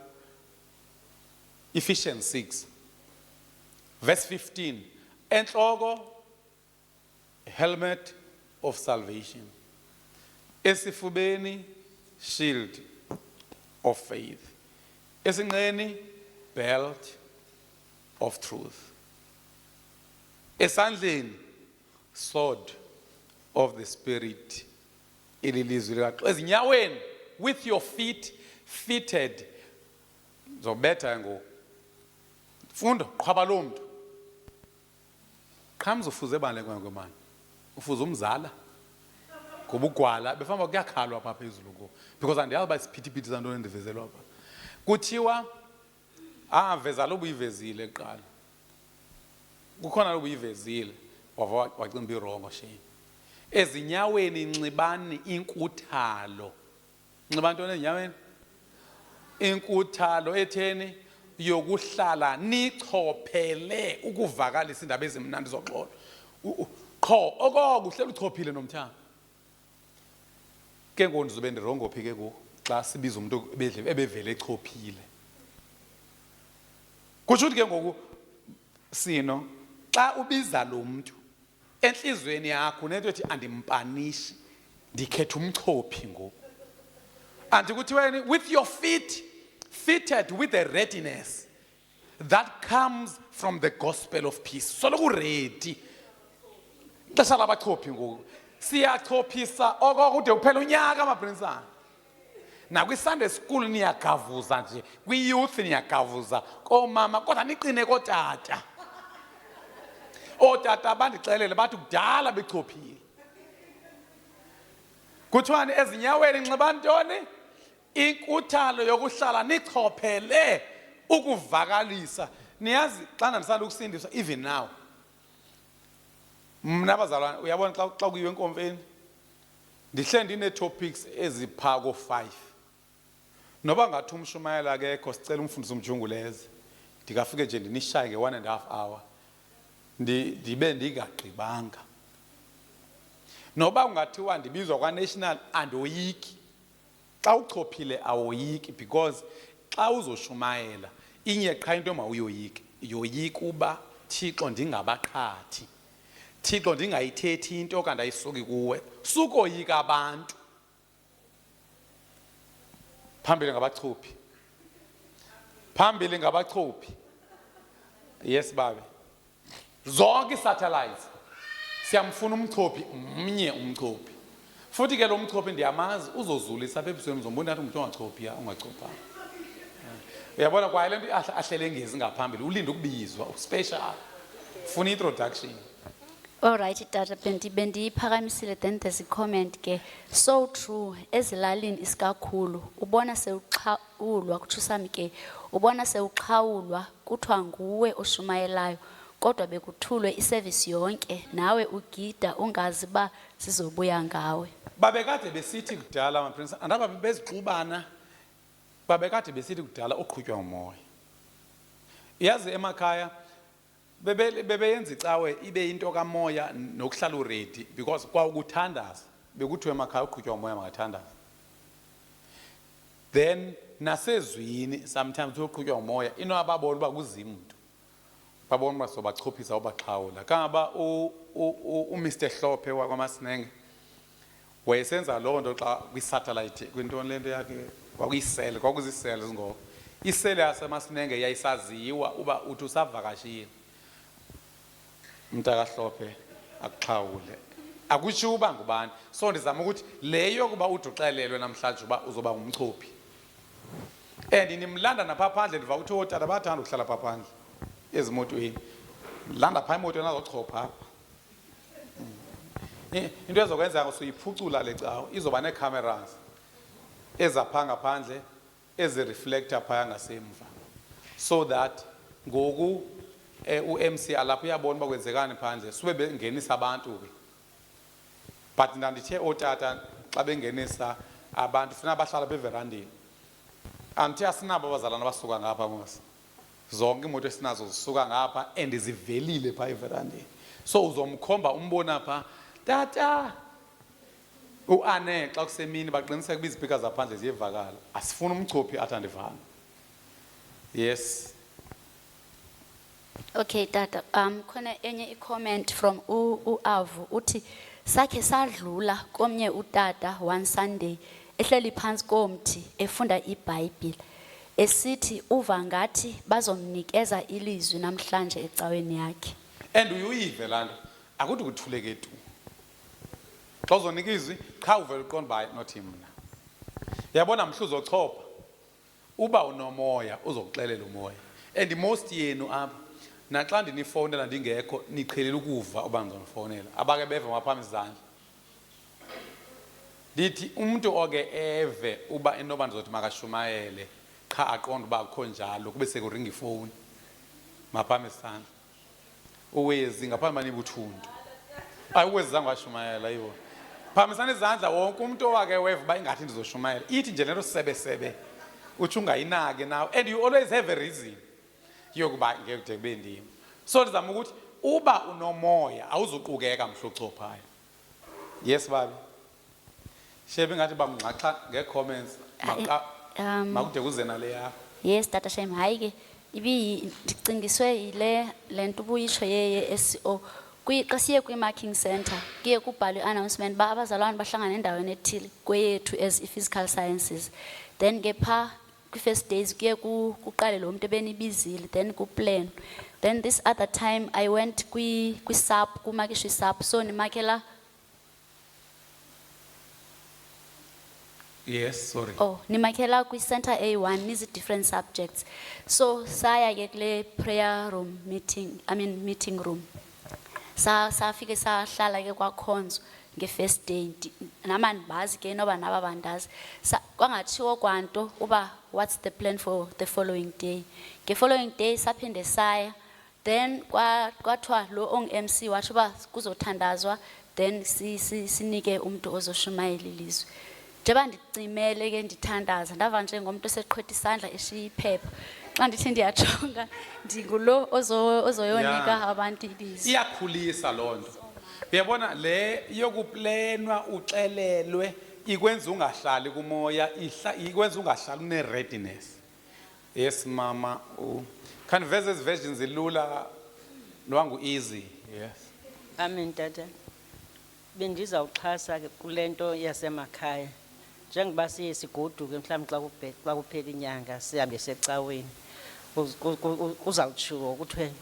Ephesians 6 verse 15. Enhloko helmet of salvation. Esifubeni shield of faith. Esinqeni belt of truth. Esandleni sword of the spirit. Ililizwi likaXhosa. Ezinyaweni with your feet fitted. Zobetha ngo. Fundo qhwaba lo muntu. Qhamza ufuze bani kwemani? Ufuze umzala. Ngoba ugwala befamba kuyakhalwa apha phezulu ko. Because andiyazi ba isiphithiphithi zantoni endivezelwa apha. Kuthiwa veza lo buyivezile eqala. Kukhona lo buyivezile wacimba irongo sheni. Ezinyaweni inxibani inkuthalo. Nxiba ntoni ezinyaweni? Inkuthalo etheni yokuhlala nichophele ukuvakalisa indaba ezimnandi zoxolo. Qho okoko uhleli uchophile nomthana. Ke ngoku ndizobe ndirongophi ke ngoku xa sibiza umuntu ebevele echophile. Kusho ukuthi ke ngoku sino xa ubiza lo muntu enhlizweni yakho nento ethi andimpanishi ndikhetha umchophi ngoku. Andikuthiweni with your feet fitted with the readiness that comes from the gospel of peace. Soloku ready. Xesha labachophi ngoku. Siyachophisa okude uphela unyaka amaprinsana. nakwi-Sunday school niyagavuza nje, kwi-youth niyagavuza, koomama kodwa niqine kootata. Ootata bandixelele bathi kudala bechophile. Kuthiwani ezinyaweni nxiba ntoni? Inkuthalo yokuhlala nichophele ukuvakalisa. Niyazi xa ndisanda ukusindiswa even now. Mna bazalwane uyabona xa kuyiwe enkomfeni ndihle ndine-topics eziphaa ko-5. Noba ngathi umshumayela akekho sicela umfundisi umjunguleze. Ndikafike nje ndinishaye nge-1.5 hour. Ndibe ndingagqibanga. Noba ungathiwa ndibizwa kwa-national andoyiki. Xa uchophile awoyiki because xa uzoshumayela inye qha into mawuyoyiki. Yoyika uba Thixo ndingabaqhathi. Thixo ndingayithethi into kanti ayisuki kuwe. Sukoyika abantu. Phambili ngabachuphi. Phambili ngabachuphi. Yes babe. Zonke i-satellites siyamfuna umchophi, mnye umchophi. Futhi ke lo mchophi ndiyamazi uzozulisa apha ebusweni zombona ngathi umuntu ongachophi ungachophanga. Uyabona kwaye le nto ahlele ngezi ngaphambili ulinde ukubizwa uspecial. Funa introduction. All right, Tata bendiyiphakamisile, then there's a comment ke. So true, ezilalini isikakhulu ubona sewuxhawulwa kutsho sami ke. Ubona sewuxhawulwa kuthiwa nguwe oshumayelayo kodwa bekuthulwe iservice yonke nawe ugida ungazi ba sizobuya ngawe. Babekade besithi kudala amaprince andaba bezixubana. Babekade besithi kudala oqhutywa umoya. Yazi emakhaya bebeyenza icawe ibe into kamoya nokuhlala uready because kwa ukuthandaza bekuthiwe emakhaya uqhutywa umoya makathandaza. Then nasezwini sometimes uqhutywa umoya ino ababona uba kuzimuntu. Babona uba sobachophisa obaxhawula. Kangaba uMr Hlophe wakwaMasinenge wayesenza loo nto xa kwi-satellite kwintoni lento yakhe kwakuyisele kwakuzisele zingo. Isele yaseMasinenge yayisaziwa uba uthi usavakashile. Mntaka Hlophe akuxhawule. Akutsho uba ngubani. So ndizama ukuthi leyo kuba uduxelelwe namhlanje uba uzoba umchophi. And nimlanda napha phandle ndiva ukuthi ootata bathanda ukuhlala pha phandle ezimotweni. Landa pha emotweni azochopha apha. Into ezokwenza usuyiphucula le cawe izoba nee-cameras ezapha ngaphandle ezi-reflector phaya ngasemva. So that ngoku u-MC alapho uyabona uba kwenzekani phandle sube bengenisa abantu ke. But ndandithe ootata xa bengenisa abantu funa bahlala apha everandeni. Andithi asinabo abazalwana abasuka ngapha mos. Zonke imoto esinazo zisuka ngapha and zivelile pha everandeni. So uzomkhomba umbona pha tata uane xa kusemini baqiniseka kuba izipika zaphandle ziyevakala. Asifuna umchophi athi andivanga. Yes. Okay Tata, khona enye i-comment from uAvu uthi sakhe sadlula komnye utata one Sunday ehleli phansi komthi efunda iBhayibhile esithi uva ngathi bazomnikeza ilizwi namhlanje ecaweni yakhe. And uyive laa nto akuthi kuthuleke tu. Xa uzonika izwi qha uvele uqonda uba nothi mna. Yabona mhla uzochopha uba unomoya uzokuxelela umoya. And most yenu apha naxa ndinifowunela ndingekho niqhelile ukuva uba ndizonifowunela abake beve ngaphambi izandla. Ndithi umuntu oke eve uba enoba ndizothi makashumayele qha aqonda uba akho njalo kube sekuringa ifowuni maphambi izandla. Uwezi ngaphambi banibuthuntu. Ayiwezanga washumayela yibo. Phamisana izandla wonke umuntu owake weva uba ingathi ndizoshumayela. Ithi nje lento sebe uthi ungayinake nawe and you always have a reason yokuba ngeke kude kube ndimi. So ndizama ukuthi uba unomoya awuzuqukeka mhlochophayo. Yes babi. Shebe ngathi bamnxaxa nge-comments makude kuze nale yakho. Yes Tata Shem, hayi ke ndicingiswe yile lento ubuyisho ye-SCO xa siye kwi-marking center kuye kubhalwe i-announcement ba abazalwane bahlangana endaweni ethile kweyethu as i-physical sciences. Then ke pha kwi-first days kuye kuqale lo muntu ebenibizile then kuplan. Then this other time I went kwi-sub kumakishwa isub so nimakela Yes, sorry. Oh, nimakhela kwi-center A1 nizi-different subjects. So saya ke kule prayer room meeting room. Safike sahlala ke kwakhonzo nge-first day. Nama ndibazi ke noba naba bandazi. Kwangathiwo kwanto uba what's the plan for the following day. Nge-following day saphinde saya. Then kwathiwa lo ong-MC wathi uba kuzothandazwa then sinike umuntu ozoshumayela ilizwi. Njengoba ndicimele ke ndithandaza ndava njengomuntu oseqhwetha isandla eshiya iphepha. Xa ndithi ndiyajonga ndingulo ozoyonika abantu ilizwi. Iyakhulisa loo nto. Uyabona le yokuplenwa uxelelwe ikwenza ungahlali kumoya ikwenza ungahlali une-readiness. Yes mama, canvas versions ilula lwangu easy. Yes. Amen tata. Bendizawuxhasa ke kule nto yasemakhaya. Njengoba sigoduke mhlawumbe xa kuphela inyanga sihambe secaweni. Kuzawutshiwo kuthiwe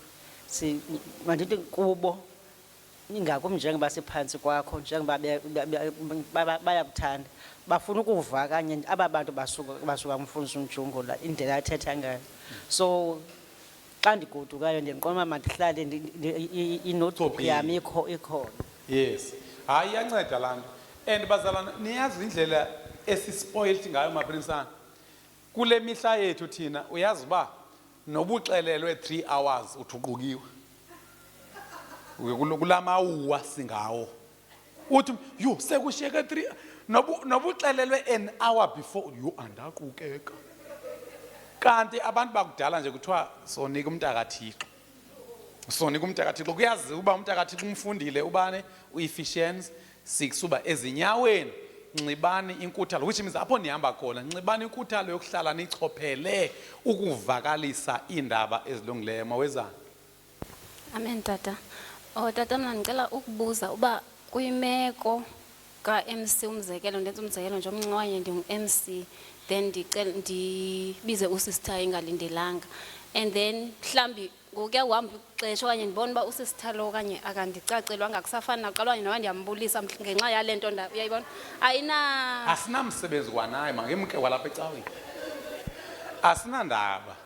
mandithi kubo ingakumbi njengoba siphansi kwakho njengoba bayakuthanda bafuna ukuva kanye aba bantu basuka kumfundisi uMjungula indlela athetha ngayo. So xa ndigodukayo ndiqonda mandihlale inotebook yami ikhona. Yes. Hayi iyanceda laa nto. And bazalwana niyazi indlela esispoiled ngayo maprinsana. Kule mihla yethu thina uyazi uba nobuxelelwe 3 hours uthuqukiwe. Kulamawuwa singawo. Uthi yo sekushiyeke 3 nobuxelelwe an hour before you andaqukeka. Kanti abantu bakudala nje kuthiwa sonika umntakaThixo. Sonika umntakaThixo kuyazi uba umntakaThixo umfundile ubane uEphesians 6 uba ezinyaweni nxibani inkuthalo, which means apho nihamba khona nxibani inkuthalo yokuhlala nichophele ukuvakalisa indaba ezilungileyo mawezana. Amen tata. Oh tata mna ngicela ukubuza uba kuyimeko ka-MC umzekelo ndenza umzekelo nje omncane ndingu-MC then ndibize usister engalindelanga and then mhlambi ngokuya uhamba ixesha okanye ndibona uba usister lo okanye akandicacelwanga kusafana naqalwa noba ndiyambulisa ngenxa yale nto uyayibona asinamsebenzi kwanaye mangemke walapha ecaweni asinandaba.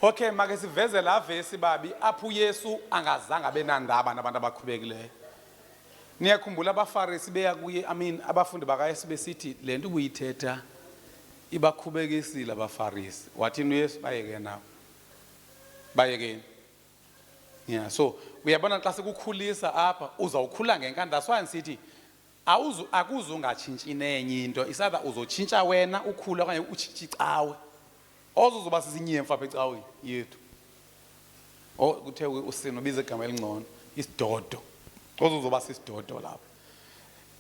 Okay, make siveze la vesi babi apho uYesu angazange abe nandaba nabantu abakhubekileyo. Niyakhumbula abaFarisi beya kuye abafundi bakaYesu besithi le nto ubuyithetha ibakhubekisile abaFarisi. Wathini uYesu? Bayeke nawo. Bayekeni. Yeah, so uyabona xa sekukhulisa apha uzawukhula ngenkani. That's why nisithi akuzungatshintshi nenye into. Isatha uzotshintsha wena ukhula okanye utshintshi icawe. Ozozoba sizinyemfa apha ecaweni yethu. Kuthe usino bize igama elingcono isidodo. Ozozoba sisidodo lapho.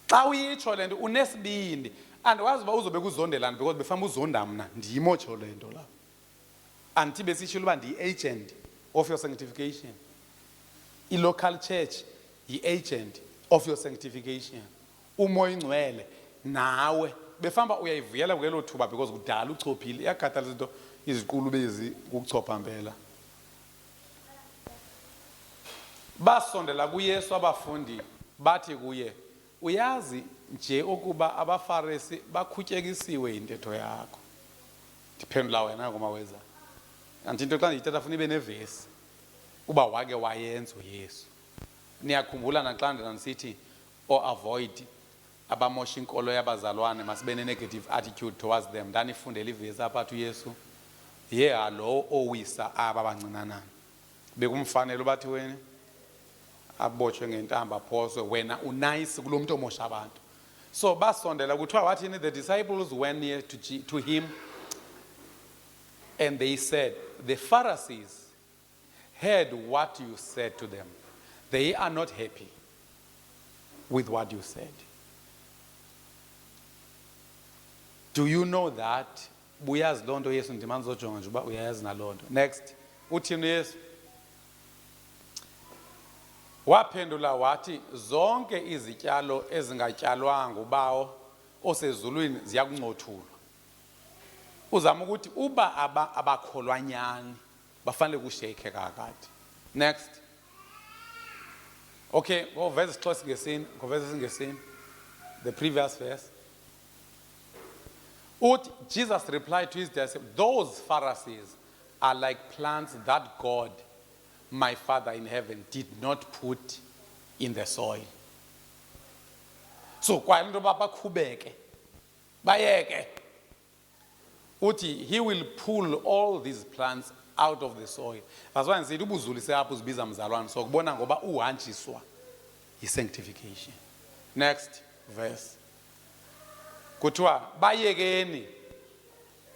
Xa uyitsho lento unesibindi andiwazi uba uzobe kuzondelana because befamba uzonda mna ndiyimotsho lento lapho. Anti besitshilo uba ndiyi-agent of your sanctification. I-local church yi-agent of your sanctification. Umoya ingcwele nawe befamba uyayivuyela kwelo thuba because kudala uchophile iyakhathalisa into iziqulu bezi ukuchopha mpela. Basondela kuYesu abafundi bathi kuye uyazi nje ukuba abaFarisi bakhutyekisiwe intetho yakho. Ndiphendula wena ngomaweza. Kanti into xa ndiyithetha funa ibe nevesi uba wake wayenza uYesu. Niyakhumbula naxa ndisithi avoid abamosha inkolo yabazalwane masibe ne-negative attitude towards them. Ndanifundela ivesi apha athi uYesu lo owisa aba bancinanana bekumfanele ubathi wena abotshwe ngentamba aphoswe wena unice kulo muntu omosha abantu. So basondela kuthiwa wathini, the disciples went near to him and they said, the Pharisees heard what you said to them. They are not happy with what you said. Do you know that? Buyazi loo nto Yesu ndimani zojonga nje uba uyayazi naloo nto. Next. Uthini Yesu? Waphendula wathi zonke izityalo ezingatyalwanga ubawo osezulwini ziyakuncothulwa. Uzama ukuthi uba abakholwanyani bafanele kushayike kakade. Next. Okay, go verse close ngesini, go verse ngesini. The previous verse. Jesus replied to his disciples, those Pharisees are like plants that God, my Father in heaven, did not put in the soil. So kwayile nto bakhubeke bayeke uthi he will pull all these plants out of the soil. That's why ngisithi ubuzulise apho uzibiza mzalwane so kubona ngoba uhanjiswa yi-sanctification. Next verse. Kuthiwa bayekeni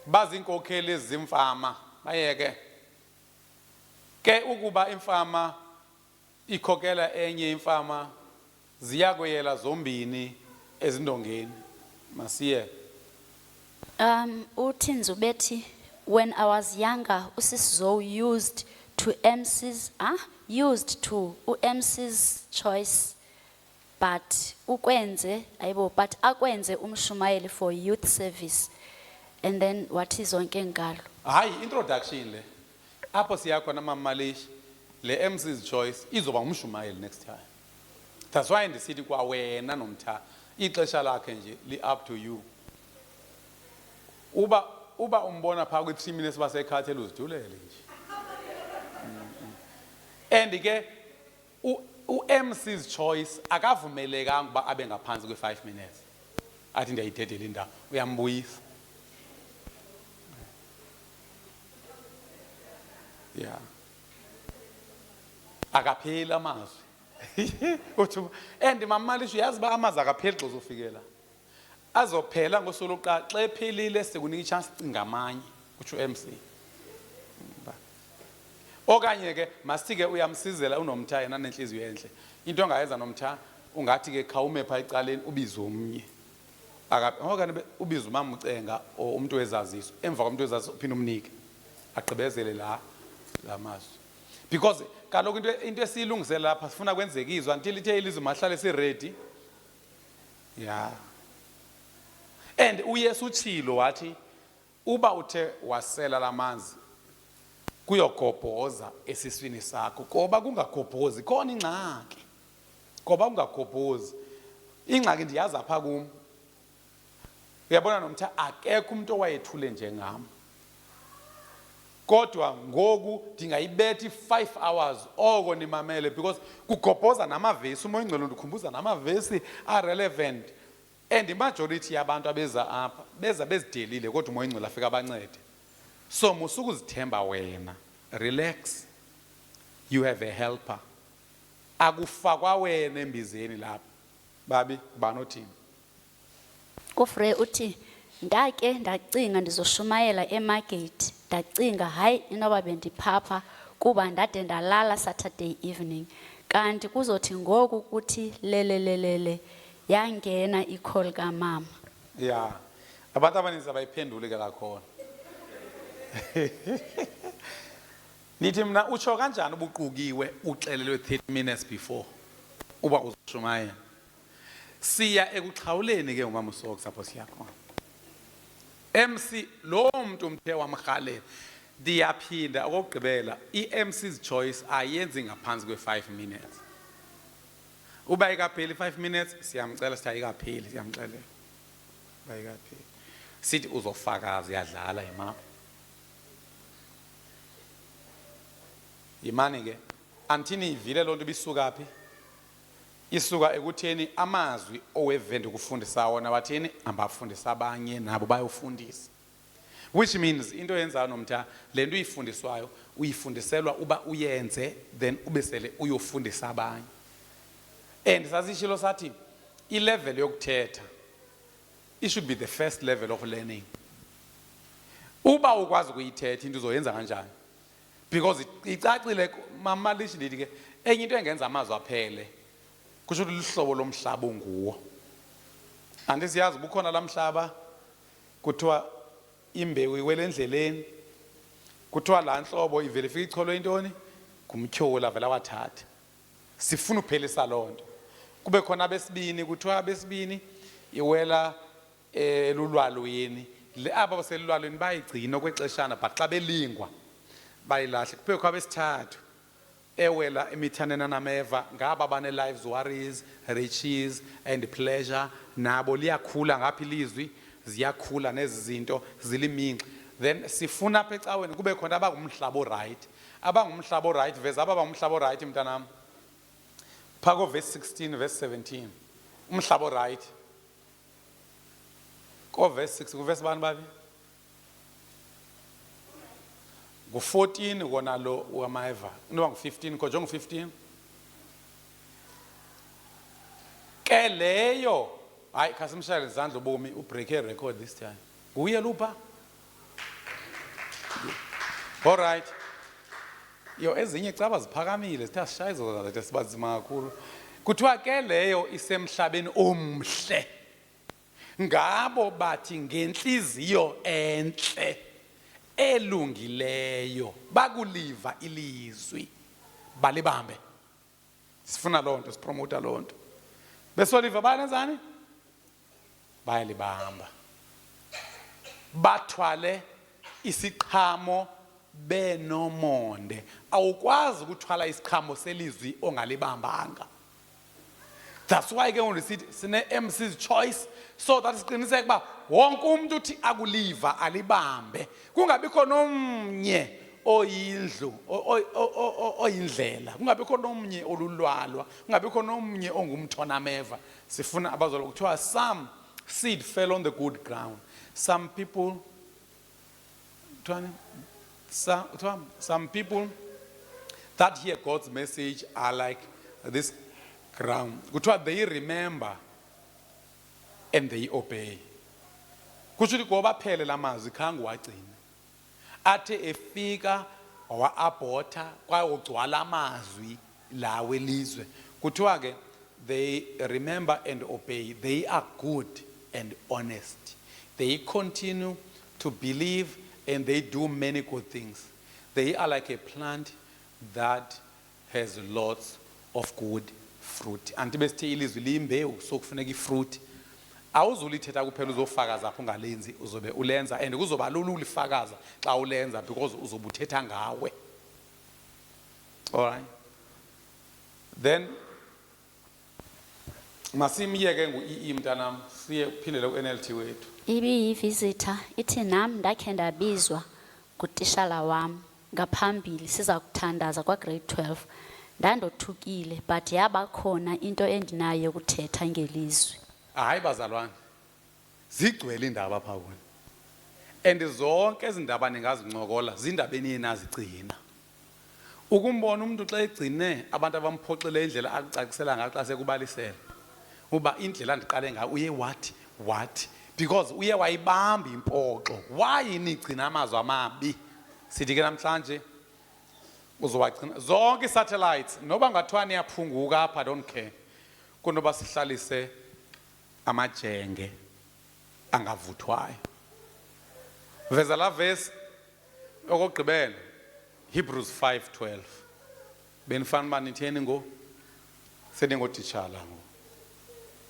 bazinkokheli ezimfama bayeke ke ukuba imfama ikhokela enye imfama ziyakweyela zombini ezindongeni. Masiye. Uthi Nzubethi, when I was younger, usisizo used to MC's choice, but ukwenze ayibo, but akwenze umshumayeli for youth service. And then what is zonke ngalo? Hayi introduction le. Apho siya khona mamalish le MC's choice izoba umshumayeli next time. That's why ndisithi kwa wena nomtha ixesha lakhe nje li up to you. Uba umbona pha kwi 3 minutes basekhathela uzidulele nje. And ke MC's choice akavumelekanga uba abe ngaphansi kwe 5 minutes. Athi ndiyayidedela indawo uyambuyisa. Yeah. Akapheli amazwi. And mamalisho yazi ba amazwi akapheli xa uzofikela. Azophela ngosuku lokuqala xa ephelile sekunika ichance cinga amanye kutsho MC. Okanye ke masithi ke uyamsizela unomtha yena nenhliziyo enhle. Into ongayenza nomtha ungathi ke khawume pha ecaleni ubize omnye. Okanye ubize umama ucenga o umuntu wezaziso. Emva komuntu wezaziso uphinde umnike. Agqibezele la mazwi. Because kaloku into esiyilungisela lapha sifuna kwenzeke izwi until ithe ilizwi mahlale si ready. Yeah. And uYesu utshilo wathi uba uthe wasela lamanzi kuyogobhoza esiswini sakho ngoba kungagobhozi khona ingxaki. Ngoba ungagobhozi ingxaki ndiyazi apha kum. Uyabona nomtha akekho umuntu owayethule njengami. Kodwa ngoku ndingayibethi 5 hours oko nimamele because kugobhoza namavesi umoya ingcwele ndikhumbuza namavesi are relevant. And the majority yabantu abeza apha beza bezidelile kodwa umoya ingcwele afika abancede. So musukuzithemba wena. Relax. You have a helper. Akufakwa wena embizeni lapha. Babi banothini? Kufre uthi ndake ndacinga ndizoshumayela emarket. Ndacinga hayi inoba bendiphapha kuba ndade ndalala Saturday evening. Kanti kuzothi ngoku ukuthi lelelelele yangena icall kamama. Yeah. Abantu abaninzi abayiphendule ke lakhona. Nithi mina utsho kanjani ubuqukiwe uxelelwe 30 minutes before uba uzoshumayela. Siya ekuxhawuleni ke umama uSox apho siya khona. MC lo muntu umthe wamhalela ndiyaphinda okugqibela iMC's choice ayenzi ngaphansi kwe 5 minutes. Uba ikapheli 5 minutes siyamcela sithi ayikapheli siyamxelela. Bayikapheli. Sithi uzofakaza yadlala imama. Imani ke antini ivile lonto bisuka phi? Isuka ekutheni amazwi owevende ukufundisa wona wathini ambafundisa abanye nabo bayofundisa. Which means into yenzayo nomtha lento uyifundiswayo uyifundiselwa uba uyenze then ubesele uyofundisa abanye. And sasishilo sathi i-level yokuthetha it should be the first level of learning. Uba ukwazi ukuyithetha into uzoyenza kanjani? Because icacile mama lishi ndithi ke enye into engenza amazwi aphele kusho ukuthi lihlobo lomhlaba onguwo. Andisiyazi bukhona lamhlaba kuthiwa imbewu iwele endleleni kuthiwa la nhlobo ivele ifika icholo intoni kumtyholi avela wathatha. Sifuna uphelisa lonto. Kube khona besibini kuthiwa abesibini iwela elulwalweni le aba baselulwalweni bayigcina okwexeshana but xa belingwa bayilahle. Kube khona besithathu ewela emithanena nameva ngaba bane lives worries riches and pleasure nabo liyakhula ngaphi ilizwi ziyakhula nezi zinto ziliminxa. Then sifuna apha ecaweni kube khona abangumhlaba oright. Abangumhlaba oright, veza abangumhlaba oright mntanam. Phako verse 16 verse 17. Umhlaba oright. Ko verse 6 ku verse bani babi? Ngu14 kona lo wamaeva. Unoba ngu15 ko jonga 15. Ke leyo hayi khasimshayele izandla ubomi ubreak record this time. Nguye lupha? All right. Yo ezinye caba ziphakamile sitha sishaye zona zathi sibazima kakhulu. Kuthiwa ke leyo isemhlabeni omhle. Ngabo bathi ngenhliziyo enhle elungileyo bakuliva ilizwi balibambe. Sifuna lonto sipromote lonto. Besoliva banezani? Bayalibamba. Bathwale isiqhamo benomonde. Awukwazi ukuthwala isiqhamo selizwi ongalibambanga. That's why ke ngisithi sine MC's choice so that siqiniseke ba wonke umuntu uthi akuliva alibambe. Kungabikho nomnye oyindlu oyindlela. Kungabikho nomnye olulwalwa. Kungabikho nomnye ongumthonameva. Sifuna abazolo kuthiwa some seed fell on the good ground. Some people some people that hear God's message are like this ground. Kuthiwa they remember and they obey. Kusho ngoba phele lamazwi khange wagcina. Athe efika wa-abhorta kwayogcwala amazwi lawe lizwe. Kuthiwa ke they remember and obey. They are good and honest. They continue to believe and they do many good things. They are like a plant that has lots of good fruit. Antibesithi ilizwi limbewu so kufuneka ifruit. Awuzulithetha kuphela uzofakaza apho ungalenzi uzobe ulenza and kuzoba lula ulifakaza xa ulenza because uzobe uthetha ngawe. All right. Then masimiyeke ngu-EE mntanam siye kuphindele ku-NLT wethu. Ibiyi-visitor ithi nam ndakhe ndabizwa ngutishala wam ngaphambili siza kuthandaza kwa-grade 12. Ndandothukile but yabakhona into endinayo yokuthetha ngelizwi. Hayi bazalwane. Zigcwele indaba apha kuno. And zonke izindaba ningazincokola zindaba eniyenzigcina. Ukumbona umuntu xa egcine abantu abamphoxile indlela akucacisela ngayo xa sekubalisela. Uba indlela ndiqale ngayo uye what because uye wayibamba impoxo. Why nigcina amazwi amabi? Sithi ke namhlanje uzowagcina zonke satellites noba ngathiwa niyaphunguka apha don't care. Kunoba sihlalise amajenge angavuthwayo. Veza la verse okugqibela Hebrews 5:12. Benifana manitheni ngo seningotitshala ngo.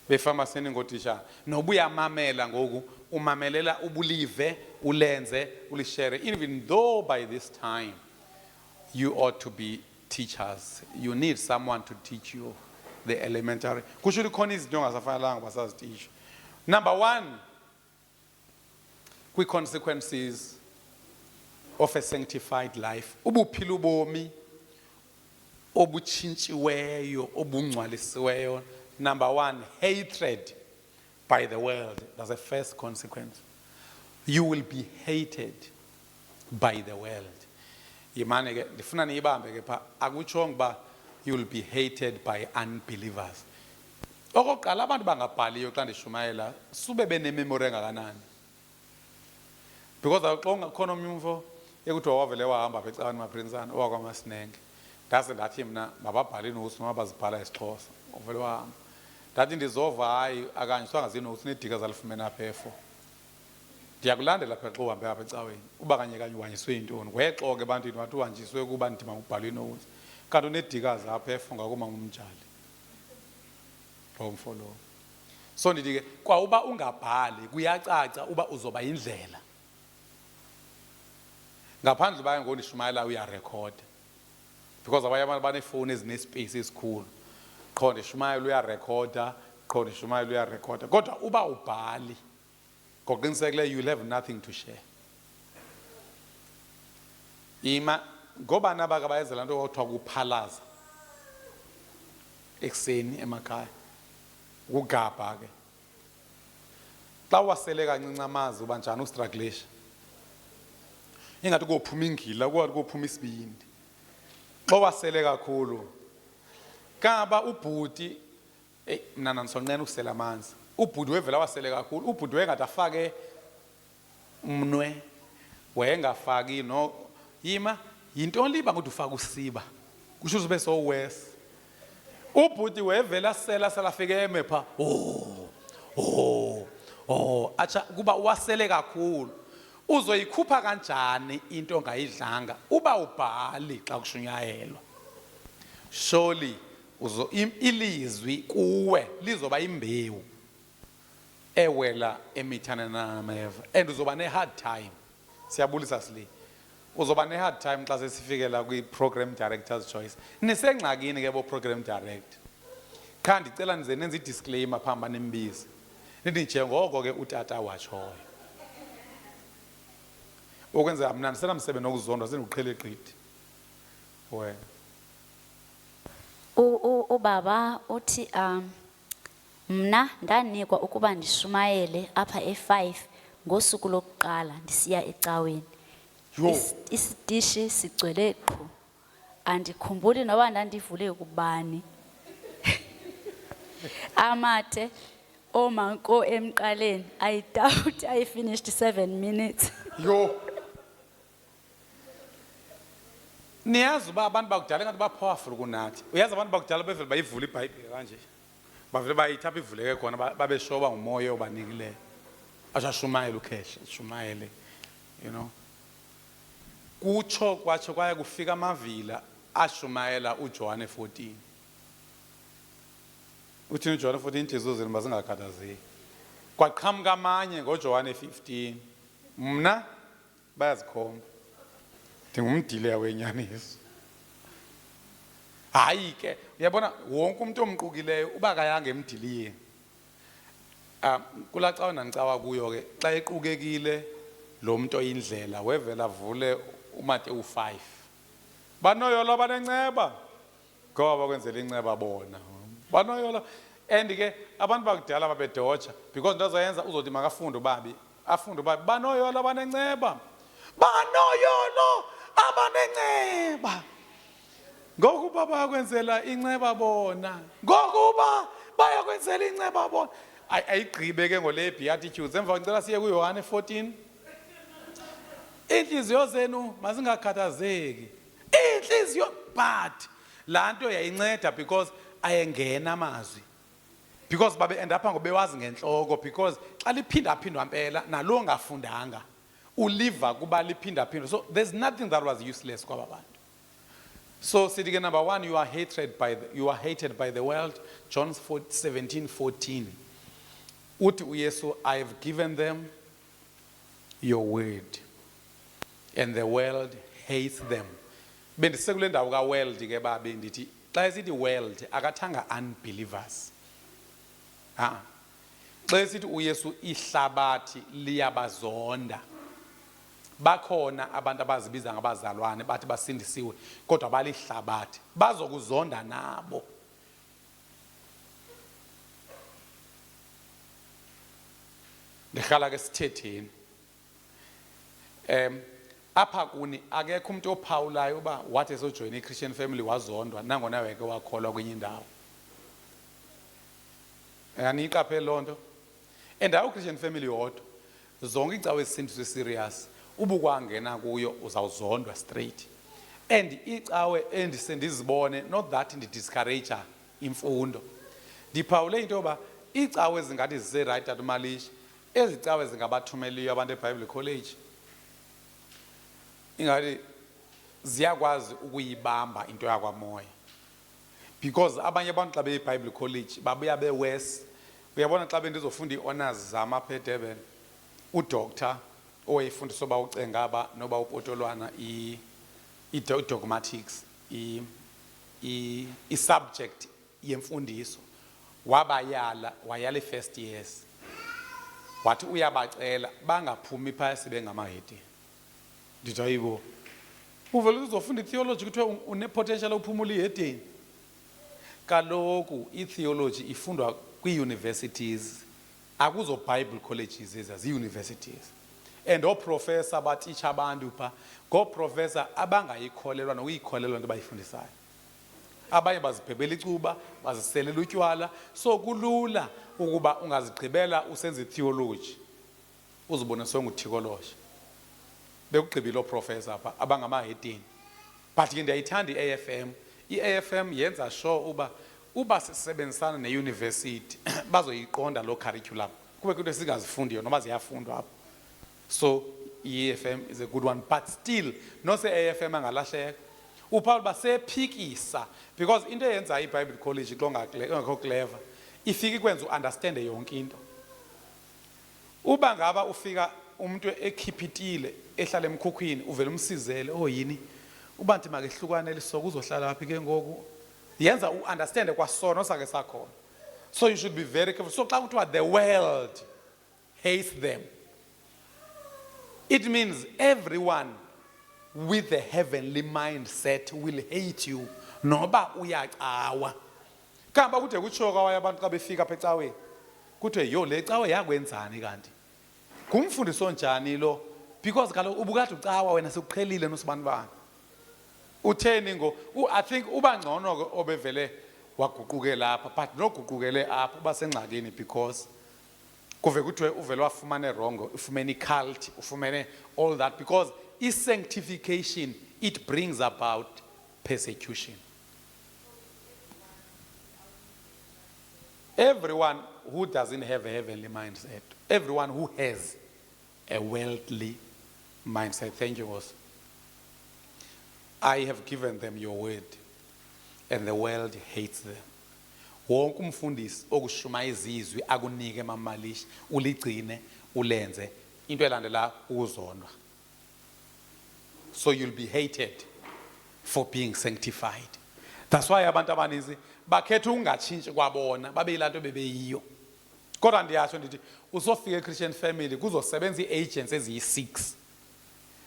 Befama seningotitshala. Nobuya mamela ngoku umamelela ubulive ulenze ulishare. Even though by this time you ought to be teachers. You need someone to teach you the elementary. Kusho khona izinto ongasafanelanga basaziteach. Number 1, kwi consequences of a sanctified life. Ubuphila ubomi obutshintshiweyo obungcwalisiweyo. Number 1, hatred by the world. That's the first consequence. You will be hated by the world. Yimane ke ndifuna niyibambe ke pha akutshongo ba you will be hated by unbelievers. Okokuqala abantu bangabhaliyo xa ndishumayela sube benememory engakanani. Because xa khona umfo ekuthiwa wavele wahamba apha ecaweni maprinsana owakwaMasinenge. Ndase ndathi mna mababhale inosi noma bazibhala isiXhosa. Uvele wahamba. Ndathi ndizova hayi akanyiswanga zinosi nedika zalifumene apha efo. Ndiyakulandela phela xa uhambe apha ecaweni. Uba kanye wanyiswe intoni. Wexoke ebantwini wathi uhanjiswe kuba ndima ubhalwe inosi. Kanti unedika zapha efo ngakuma umjali. Follow. So ndithi ke kwa uba ungabhali kuyacaca uba uzoba indlela. Ngaphandle baye ngonishumayela uyarecord. Because abanye abantu banefoni ezinespace esikhulu. Qho ndishumayela uyarecorda, qho ndishumayela uyarecorda. Kodwa uba ubhali ngoqinisekileyo you'll have nothing to share. Ima ngobani abake bayenza laa nto kwakuthiwa kuphalaza ekuseni emakhaya ukugabha ke xa wasele kancinci amazi uba njani ustruglisha ingathi kophuma ingila kwathi kophuma isibindi xa wasele kakhulu kaba ubhuti mna ndisonqena ukusela amanzi ubhuti wevela wasele kakhulu ubhuti wayengathi afake umnwe wayengafaki no yima yinto liba ukuthi ufaka usiba kusho ube so worse ubhuti wevela sela fike eme pha acha kuba wasele kakhulu uzoyikhupha kanjani into ongayidlanga uba ubhali xa kushunyayelwa surely ilizwi kuwe lizoba imbewu ewela emithana nameva and uzoba ne-hard time siyabulisa sile uzoba ne-hard time xa sesifikela kwi-program director's choice nisengxakini ke bo-program direct kha ndicela nize nenze i-disclaimer phamba nimbizi nithi njengoko ke utata watshoyo ukwenzela mna ndisenamsebenzi nokuzondwa sendiqhele gqithi wena ubaba uthi mna ndanikwa ukuba ndishumayele apha e5 ngosuku lokuqala ndisiya ecaweni isitishi sigcwele qhu andikhumbuli noba ndandivule kubani amate omanko emqaleni I doubt I finished 7 minutes niyazi uba abantu bakudala ngathi ba-powerful kunathi uyazi abantu bakudala bevele bayivula ibhayibhile kanje bavele bayithapha ivuleke khona babeshoba ngumoya obanikileyo ashashumayele ukhehle shumayele you know kutsho kwatsho kwaye kufika amavila ashumayela uJohane 14 uthini uJohane 14 inhliziyo zenu mazingakhathazeki kwaqhamuka amanye ngoJohane 15 mna bayazikhomba ndingumdileya wenyaniso hayi ke uyabona wonke umuntu omqukileyo uba kayanga emdiliyeni kulaa cawa nandicawa kuyo ke xa equkekile lo muntu oyindlela wevela vule uMateyu 5 banoyola banenceba ngoba bakwenzela inceba bona banoyola and ke abantu bakudala babedotsha because into azayenza uzothi makafunde ubabi afunde ubabi banoyola banenceba banoyolo abanenceba ngokuba bayakwenzela inceba bona ngokuba bayakwenzela inceba bona ayigqibe ke ngole beatitudes emva ngicela siye kuYohane 14 inhliziyo zenu mazingakhathazeki inhliziyo but laa nto yayinceda because ayengena amazwi because babe end up ngobewazi ngenhloko because xa liphindaphindwa mpela nalo ongafundanga uliva kuba liphindaphindwa so there's nothing that was useless kwaba bantu so sithi ke number 1 you are hated by the world John 17:14 uthi uYesu I have given them your word and the world hates them bendisekule ndawo ka world ke babe ndithi xa esithi world akathanga unbelievers xa esithi uYesu ihlabathi liyabazonda bakhona abantu abazibiza ngabazalwane bathi basindisiwe kodwa balihlabathi bazokuzonda nabo ndihlala ke sithetheni apha kuni akekho umuntu ophawulayo uba wathi esojoyina iChristian family wazondwa nangona weke wakholwa kwenye indawo aniyiqaphele loo nto and awu Christian family yodwa zonke icawe esintu serious ubukwangena kuyo uzawuzondwa straight and icawe endisendizibone not that ndidiscourage imfundo ndiphawule into yoba icawe ezingathi zise-right atumalishi ezi cawe zingabathumeliyo abantu eBible College ingathi ziyakwazi ukuyibamba into yakwamoya because abanye abantu xa beyiBible College babuya bewes uyabona xa bendizofunda ii-honors zama phe Durban udoctor owayefundisa uba ucengaba noba upotolwana i-dogmatics i-subject yemfundiso wayala i-first years wathi uyabacela bangaphumi phaya sibe ngamahedi. Ndithi hayibo, uvele uzofunda itheology kuthiwe une-potential uphumula ihedeni. Kaloku itheology ifundwa kwi-universities, akuzo Bible colleges ezi-universities. And ooprofesa batitsha abantu pha, ngooprofesa abangayikholelwa nokuyikholelwa into abayifundisayo. Abanye bazibhebela icuba, baziselela utywala, so kulula ukuba ungazigqibela usenza itheology uzibone senguthikoloshe. Bekugqibile ooprofesa apha abangamahedini. But ke ndiyayithanda i-AFM. I-AFM yenza sure uba sisebenzisana neuniversity bazoyiqonda lo curriculum. Kube kunto singazifundiyo noma ziyafundwa apho. So i-AFM is a good one, but still no se AFM angalahleka. Upaul basephikisa because into eyenza iBible College ngakho clever ifika ikwenza uunderstand yonke into. Uba ngaba ufika umuntu ekhipitile ehlala emkhukhwini uvela umsizele yini ubantu makehlukane lisoko uzohlala lapha ke ngoku yenza uunderstand kwasona sake sakhona. So you should be very careful. So xa kuthiwa the world hates them, it means everyone with a heavenly mindset will hate you noba uyacawa. Kamba kude kutsho kwaye abantu xa befika apha ecaweni kuthiwe yo le cawe yakwenzani kanti ngumfundiso onjani lo, because kaloku ubukade ucawa wena sekuqhelile nosibani utheni I think uba ngcono obevele waguquke lapha, but noguqukele apha uba sengxakini because kuve kuthiwe uvele wafumane wrong, ufumene cult, ufumene all that, because sanctification, it brings about persecution. Everyone who doesn't have a heavenly mindset, everyone who has a worldly mindset, thank you, boss. I have given them your word, and the world hates them. Wonke umfundisi okushuma izizwi akunike mamalishi uligcine ulenze into elandela ukuzondwa. So you'll be hated for being sanctified. That's why abantu abaninzi bakhetha ungatshintshi kwabona babe ilanto bebeyiyo. Kodwa ndiyatsho ndithi usofika eChristian family kuzosebenza iagents eziyi6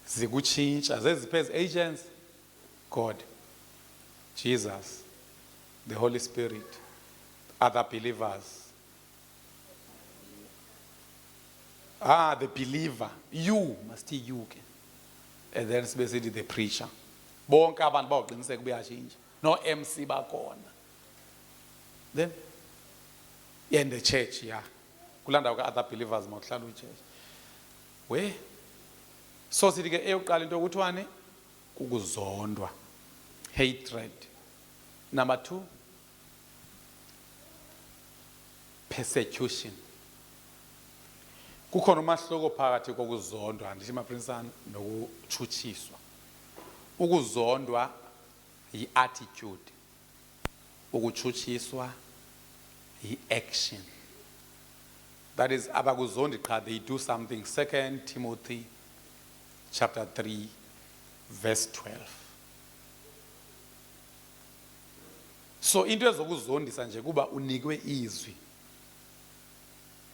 zikutshintsha. Zeziphi ezi agents? God, Jesus, the Holy Spirit, other believers. The believer, you must be you. And then basically the preacher. Bonke abantu bawuqiniseka buyashintsha. No MC bakhona. Then in the church, yeah. Kulanda ka other believers mawuhlala uchurch. We so sithi ke eyokuqala into ukuthiwane ukuzondwa. Hatred. Number 2, persecution. Kukhona umahluko phakathi kokuzondwa ndithi maprinsana nokuchuchiswa. Ukuzondwa yi-attitude, ukuchuchiswa yi-action. That is, abakuzondi qha, they do something. 2 Timothy chapter 3 verse 12. So into ezokuzondisa nje kuba unikwe izwi.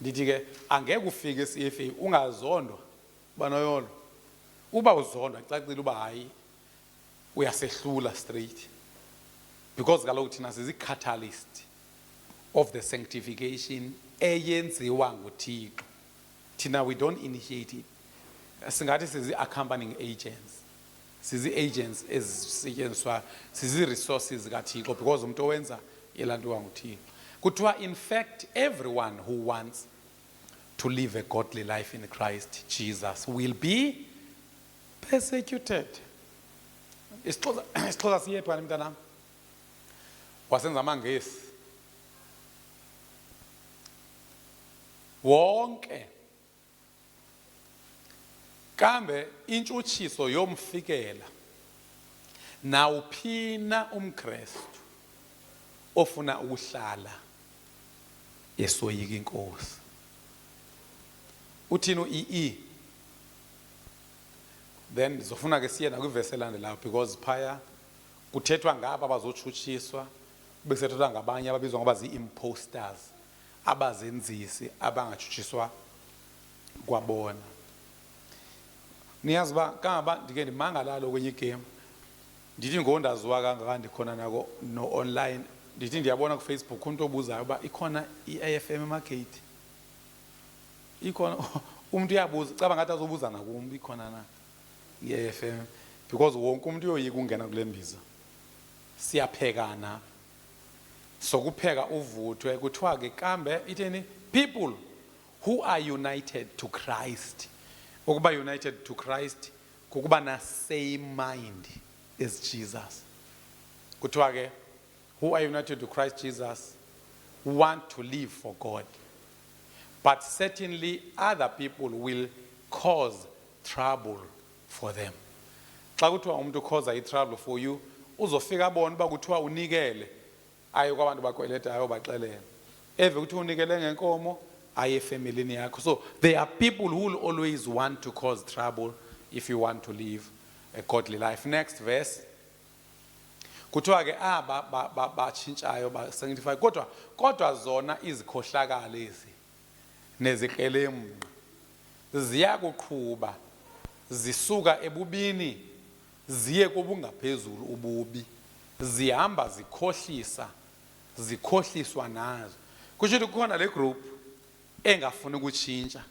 Ndithi ke angeke ufike eCFA ungazondwa banoyolo. Uba uzondwa icacile uba hayi uyasehlula straight. Because kaloku thina sizi-catalyst of the sanctification eyenziwa nguThixo. Thina we don't initiate it. Singathi sizi-accompanying agents. Sizi-agents ezisetyenziswa, sizi-resources kaThixo because umuntu owenza yelanto wanguThixo. Kuthiwa in fact everyone who wants to live a godly life in Christ Jesus will be persecuted. Isixhosa siyepha mntanami. Wasenza amangesi. Wonke kambe intshutshiso yomfikela nawuphina umKristu ofuna ukuhlala esoyika inkosi. Uthini u-EE? Then zofuna ke siye nakwiverse elandelayo because phaya kuthethwa ngaba abazotshutshiswa bese thethwa ngabanye ababizwa ngoba zii-imposters, abazenzisi abangatshutshiswa kwabona. Niyazi ba kangaba ndike ndimangalalo kwenye igame. Ndithi ngondaziwa kangaka ndikhona nako no online. Ndithi ndiyabona ku Facebook umuntu obuzayo ba ikhona iAFM eMarket. Ikhona umuntu uyabuza caba ngathi azobuza nakumbi ikhona na iAFM because wonke umuntu uyoyika ungena kule mbiza. Siyaphekana. Sokupheka uvuthwe kuthiwa ke kambe itheni people who are united to Christ. Ukuba united to Christ kukuba na same mind as Jesus. Kuthiwa ke who are united to Christ Jesus want to live for God. But certainly other people will cause trouble for them. Xa kuthiwa umuntu cause trouble for you, uzofika abone uba kuthiwa unikele ayo kwabantu bakweleta ayo baxelele. Eve kuthiwa unikele ngenkomo aye efamilini yakho. So there are people who will always want to cause trouble if you want to live a godly life. Next verse. Kuthiwa ke batshintshayo ba sanctify kodwa zona izikhohlakala lezi nezikelemnqa ziyakuqhuba zisuka ebubini ziye kobungaphezulu ububi zihamba zikhohliswa nazo. Kusho ukuthi kukhona le group engafuni ukutshintsha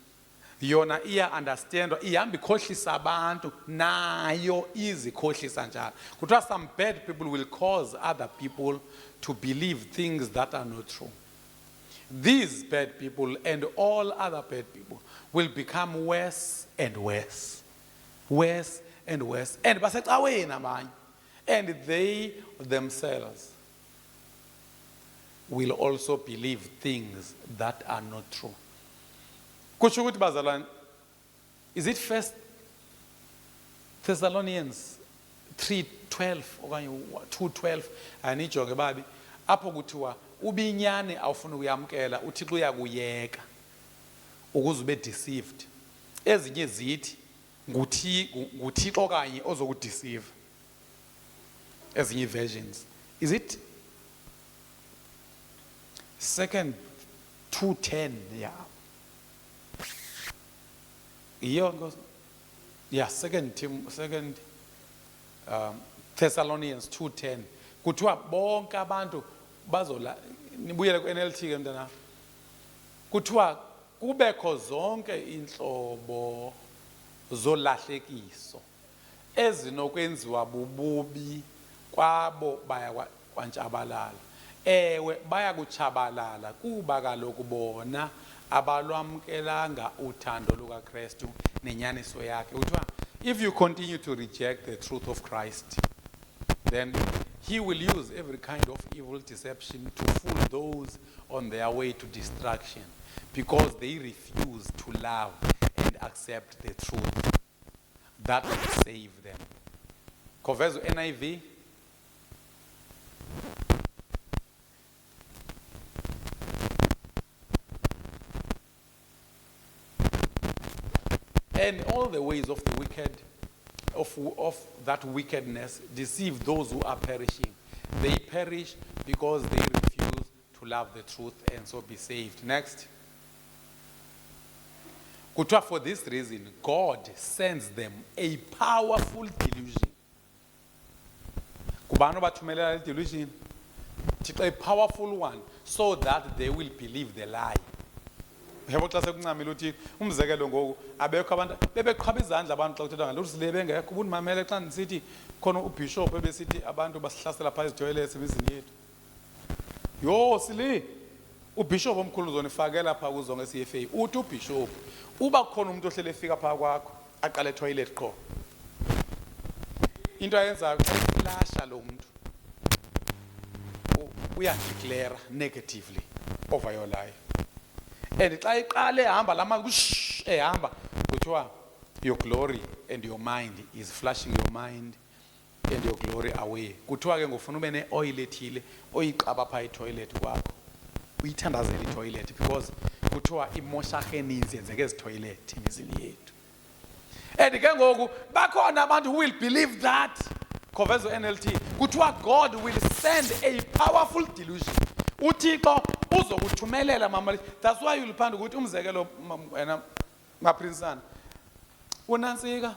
yona iya understandwa ihamba ikhohlisa abantu nayo izikhohlisa njalo. Kuthiwa some bad people will cause other people to believe things that are not true. These bad people and all other bad people will become worse and worse. Worse and worse. And basecaweni abanye. And they themselves will also believe things that are not true. Kusho ukuthi bazalwane, is it 1 Thessalonians 3:12 okanye 2:12 anijonge babi apho kuthiwa ubinyane awufuna ukuyamkela uThixo uyakuyeka ukuze ube deceived. Ezinye zithi nguThixo kanye ozokudeceive. Ezinye versions. Is it 2 2:10? Yeah. 2 Thessalonians 2:10. Kuthiwa bonke abantu bazola nibuyele ku-NLT ke mntana. Kuthiwa kubekho zonke inhlobo zolahlekiso ezinokwenziwa bububi kwabo baya kwantshabalala. Ewe baya kutshabalala kuba kaloku bona abalwamkelanga uthando lukaKristu nenyaniso yakhe. Kuthiwa if you continue to reject the truth of Christ, then he will use every kind of evil deception to fool those on their way to destruction, because they refuse to love and accept the truth that will save them. Converse NIV. And all the ways of the wicked, of that wickedness, deceive those who are perishing. They perish because they refuse to love the truth and so be saved. Next. For this reason, God sends them a powerful delusion. Kubano bathumelela delusion. A powerful one, so that they will believe the lie. Yebo xa sekuncamile uthi umzekelo ngoku abekho abantu bebeqhaba izandla abantu xa kuthetha ngalo silebe ngekho ubunimamele xa ndisithi khona ubishop ebesithi abantu basihlasela phaa ezitoilets emizini yethu. Yo sili ubishop omkhulu uzonifakela phaa kuzo nge-CFA uthi ubishop uba khona umuntu ohlele efika phaa kwakho aqale toilet qho. Into ayenzayo flasha lo muntu uyadeclare negatively over your life. And xa iqale ehamba lama ehamba kuthiwa your glory and your mind is flashing your mind and your glory away. Kuthiwa ke ngofuna ube ne-oil ethile oyiqaba phaa etoilet kwakho uyithandazela itoilet because kuthiwa imosharha eninzi yenzeka ezitoilet emizini yethu. And ke ngoku bakhona abantu who will believe that. Converse NLT. Kuthiwa God will send a powerful delusion. uThixo uzokuthumelela mama. That's why you'll find ukuthi umzekelo wena maprinsana unantsika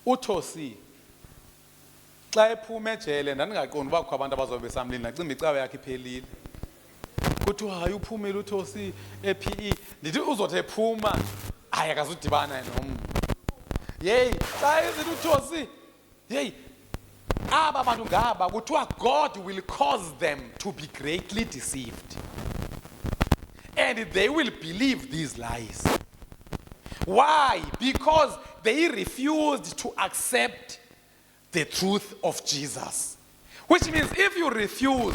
uThosi xa ephuma ejele ndandingaqondi uba kukho abantu abazobe besamlini nacimba icawa yakhe iphelile kuthiwa hayi uphumile uThosi e-PE ndithi uzothi ephuma hayi akazudibana nomntu yeyi xa ezithi uThosi yeyi aba bantu ngaba kuthiwa God will cause them to be greatly deceived and they will believe these lies. Why? Because they refused to accept the truth of Jesus. Which means if you refuse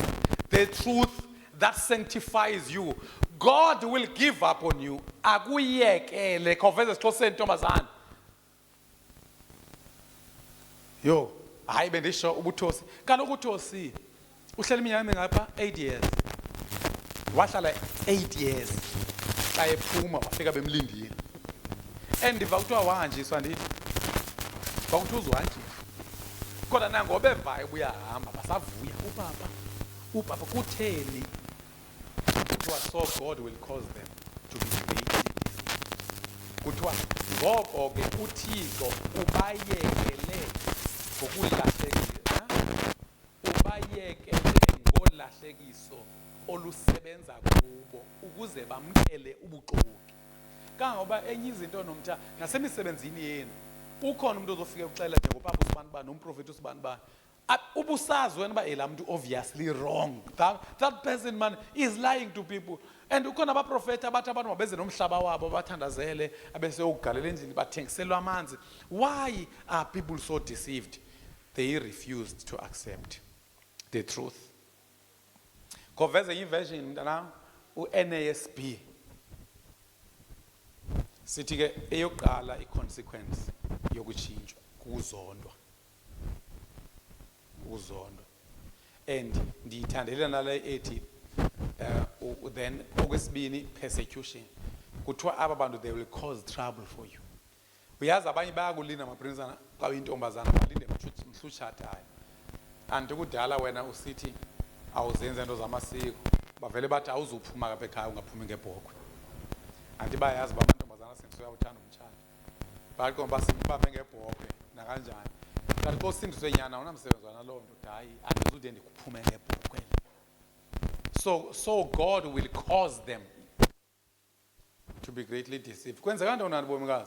the truth that sanctifies you, God will give up on you. Akuyekele khawuveze esiXhoseni ntombazana. Yo, hayi bendisho ubuThosi. Kaloku uThosi uhleli iminyaka ngapha 8 years. Wahlala 8 years. Xa ephuma wafika bemlindile. Endiva kuthiwa wahanjiswa ndithi. Kwakuthiwa uzohanjiswa. Kodwa nango bevayo buyahamba basavuya upapa kutheni kuthiwa so God will cause them to be greatly deceived. Kuthiwa ngoko ke uThixo ubayekele ngolahlekiso olusebenza kubo ukuze bamkele ubuxoki. Kangoba enye izinto nomtha nasemisebenzini yenu ukhona umuntu ozofika uxela nje ngopapa usibanibani nomprofeti usibanibani ubusazi wena ba ela muntu obviously wrong that person man is lying to people and ukhona abaprofeti abathi abantu mabeze nomhlaba wabo bathandazele abese ugalela endlini bathengiselwa amanzi. Why are people so deceived? They refused to accept the truth. Koveze inversion mntana uNASB sithi ke eyokuqala iconsequence yokuchintshwa kuzondwa and ndiyithandela nale ethi then okwesibini persecution kuthiwa aba bantu they will cause trouble for you. Uyazi abanye bayakulinda maprinsana xa uyintombazana balinde mhlutshatayo andikudala wena usithi awuzenze into zamasiko bavele bathi awuzuphuma kapha ekhaya ungaphumi ngebhokhwe andibayazi ba amantombazana sengiyawuthanda umtshato baqomba baphe ngebhokhwe nakanjani kanti xa usindiswe nyana unamsebenzi wanaloo nto hayi andizude ndikuphume ngebhokhwe. So God will cause them to be greatly deceived. Kwenzeka ntoni nantoni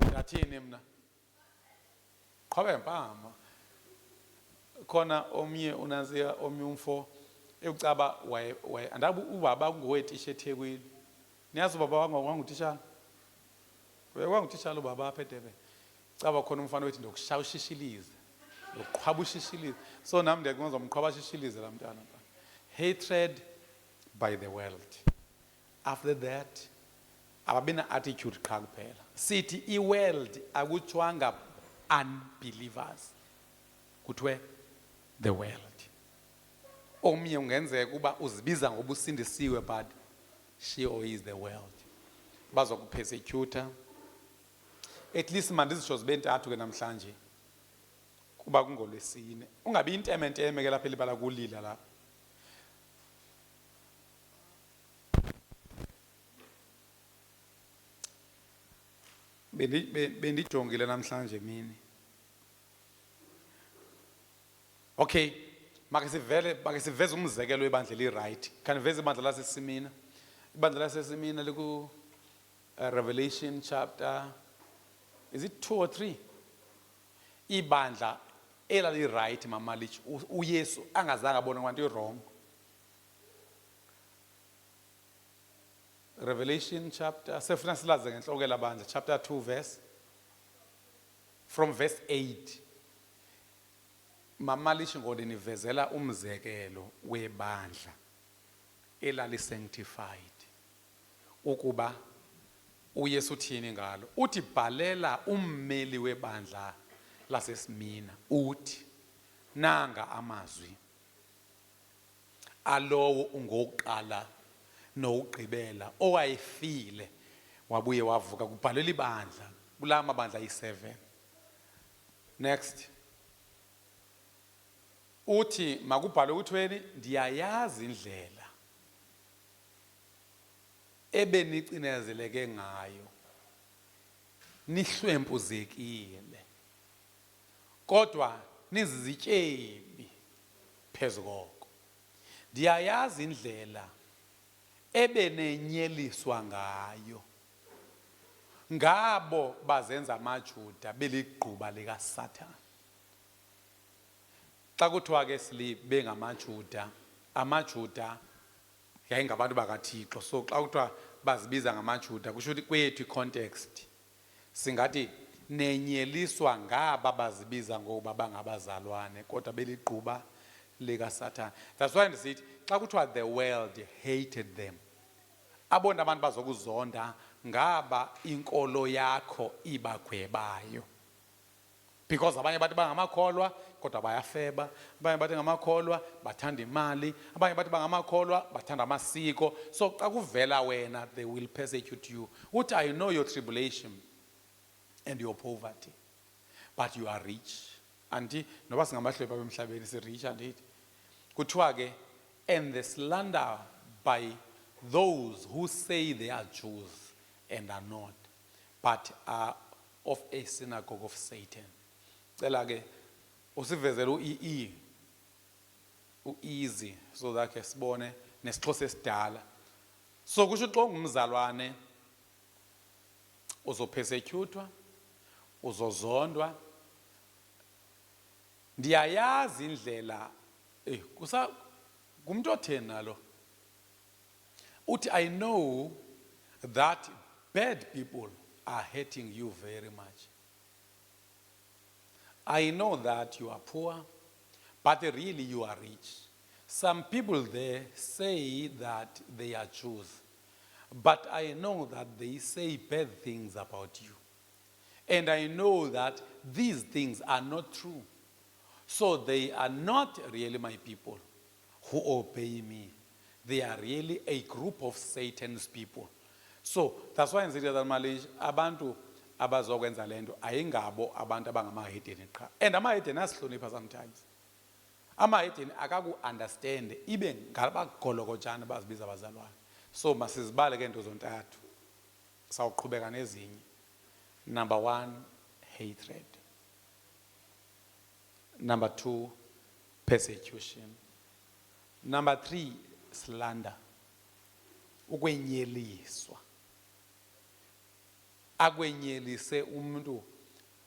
ndathini mna qhobe mpama khona omnye unantsika omnye umfo ekucaba andabe ubaba kungowetisha eThekwini. Niyazi ubaba wangutitshala wangutitshala ubaba apha eDurban caba khona umfana wethi ndokushaya ushishilize uqhwaba ushishilize so nami ndiyakumenza umqhwaba ushishilize la mntana. Hatred by the world. After that ababina attitude qha kuphela sithi i-world akuthiwanga unbelievers kuthiwe the world. Omnye ungenzeka uba uzibiza ngoba usindisiwe but she or he is the world. Bazokupersecute at least mandizisho zibe ntathu ke namhlanje kuba kungolwesine ungabi intementeme ke lapha elibala kulila lapha. Bendijongile namhlanje mini. Okay, make siveze umzekelo webandla eli-right. Kaniveze ibandla laseSimina. Ibandla laseSimina liku Revelation chapter, is it 2 or 3? Ibandla elali-right mama lithi uYesu angazange abone kwanto wrong. Revelation chapter, sefuna silaze ngenhloko elabandla, chapter 2 verse, from verse 8. Mama lithi ngodinivezela umzekelo webandla elali sanctified ukuba uYesu uthini ngalo. Uthi bhalela ummeli webandla laseSimina uthi nanga amazwi alowo ungokuqala nowugqibela owayefile wabuye wavuka. Kubhalela ibandla kulama bandla yi7. Next uthi makubhalwe kuthweni ndiyayazi indlela ebenicinezeleke ngayo nihlwempuzekile kodwa nizizityebi phezu koko. Ndiyayazi indlela ebenenyeliswa ngayo ngabo bazenza amaJuda beligquba likaSathane. Xa kuthiwa ke silibe ngamaJuda, amaJuda yayingabantu bakaThixo. So xa kuthiwa bazibiza ngamaJuda kusho ukuthi kwethu icontext singathi nenyeliswa ngaba bazibiza ngoba bangabazalwane kodwa beligquba likaSathane. That's why ndisithi xa kuthiwa the world hated them, abona abantu bazokuzonda ngaba inkolo yakho ibagwebayo. Because abanye bathi bangamakholwa kodwa bayafeba, abanye bathi ngamakholwa bathanda imali, abanye bathi bangamakholwa bathanda amasiko. So xa kuvela wena they will persecute you. Uthi I know your tribulation and your poverty, but you are rich. Anti noba singamahlwempu emhlabeni si rich andithi. Kuthiwa ke and the slander by those who say they are Jews and are not, but are of a synagogue of Satan. Cela ke usivezele easy so that ke sibone nesixhosa esidala. So kusho xa ungumzalwane uzopersecutwa, uzozondwa. Ndiyayazi indlela kumuntu otheni nalo uthi I know that bad people are hating you very much. I know that you are poor, but really you are rich. Some people there say that they are Jews, but I know that they say bad things about you. And I know that these things are not true. So they are not really my people who obey me. They are really a group of Satan's people. So that's why in that Malaysia, abantu abazokwenza lento ayingabo abantu abangamahedeni qha. And amahedeni asihlonipha sometimes. Amahedeni akaku understand ibe ngabagolokotshana bazibiza abazalwane. So masizibale ke into zontathu. Sawuqhubeka nezinye. Number 1, hatred. Number 2, persecution. Number 3, slander. Ukwenyeliswa. Akwenyelise umuntu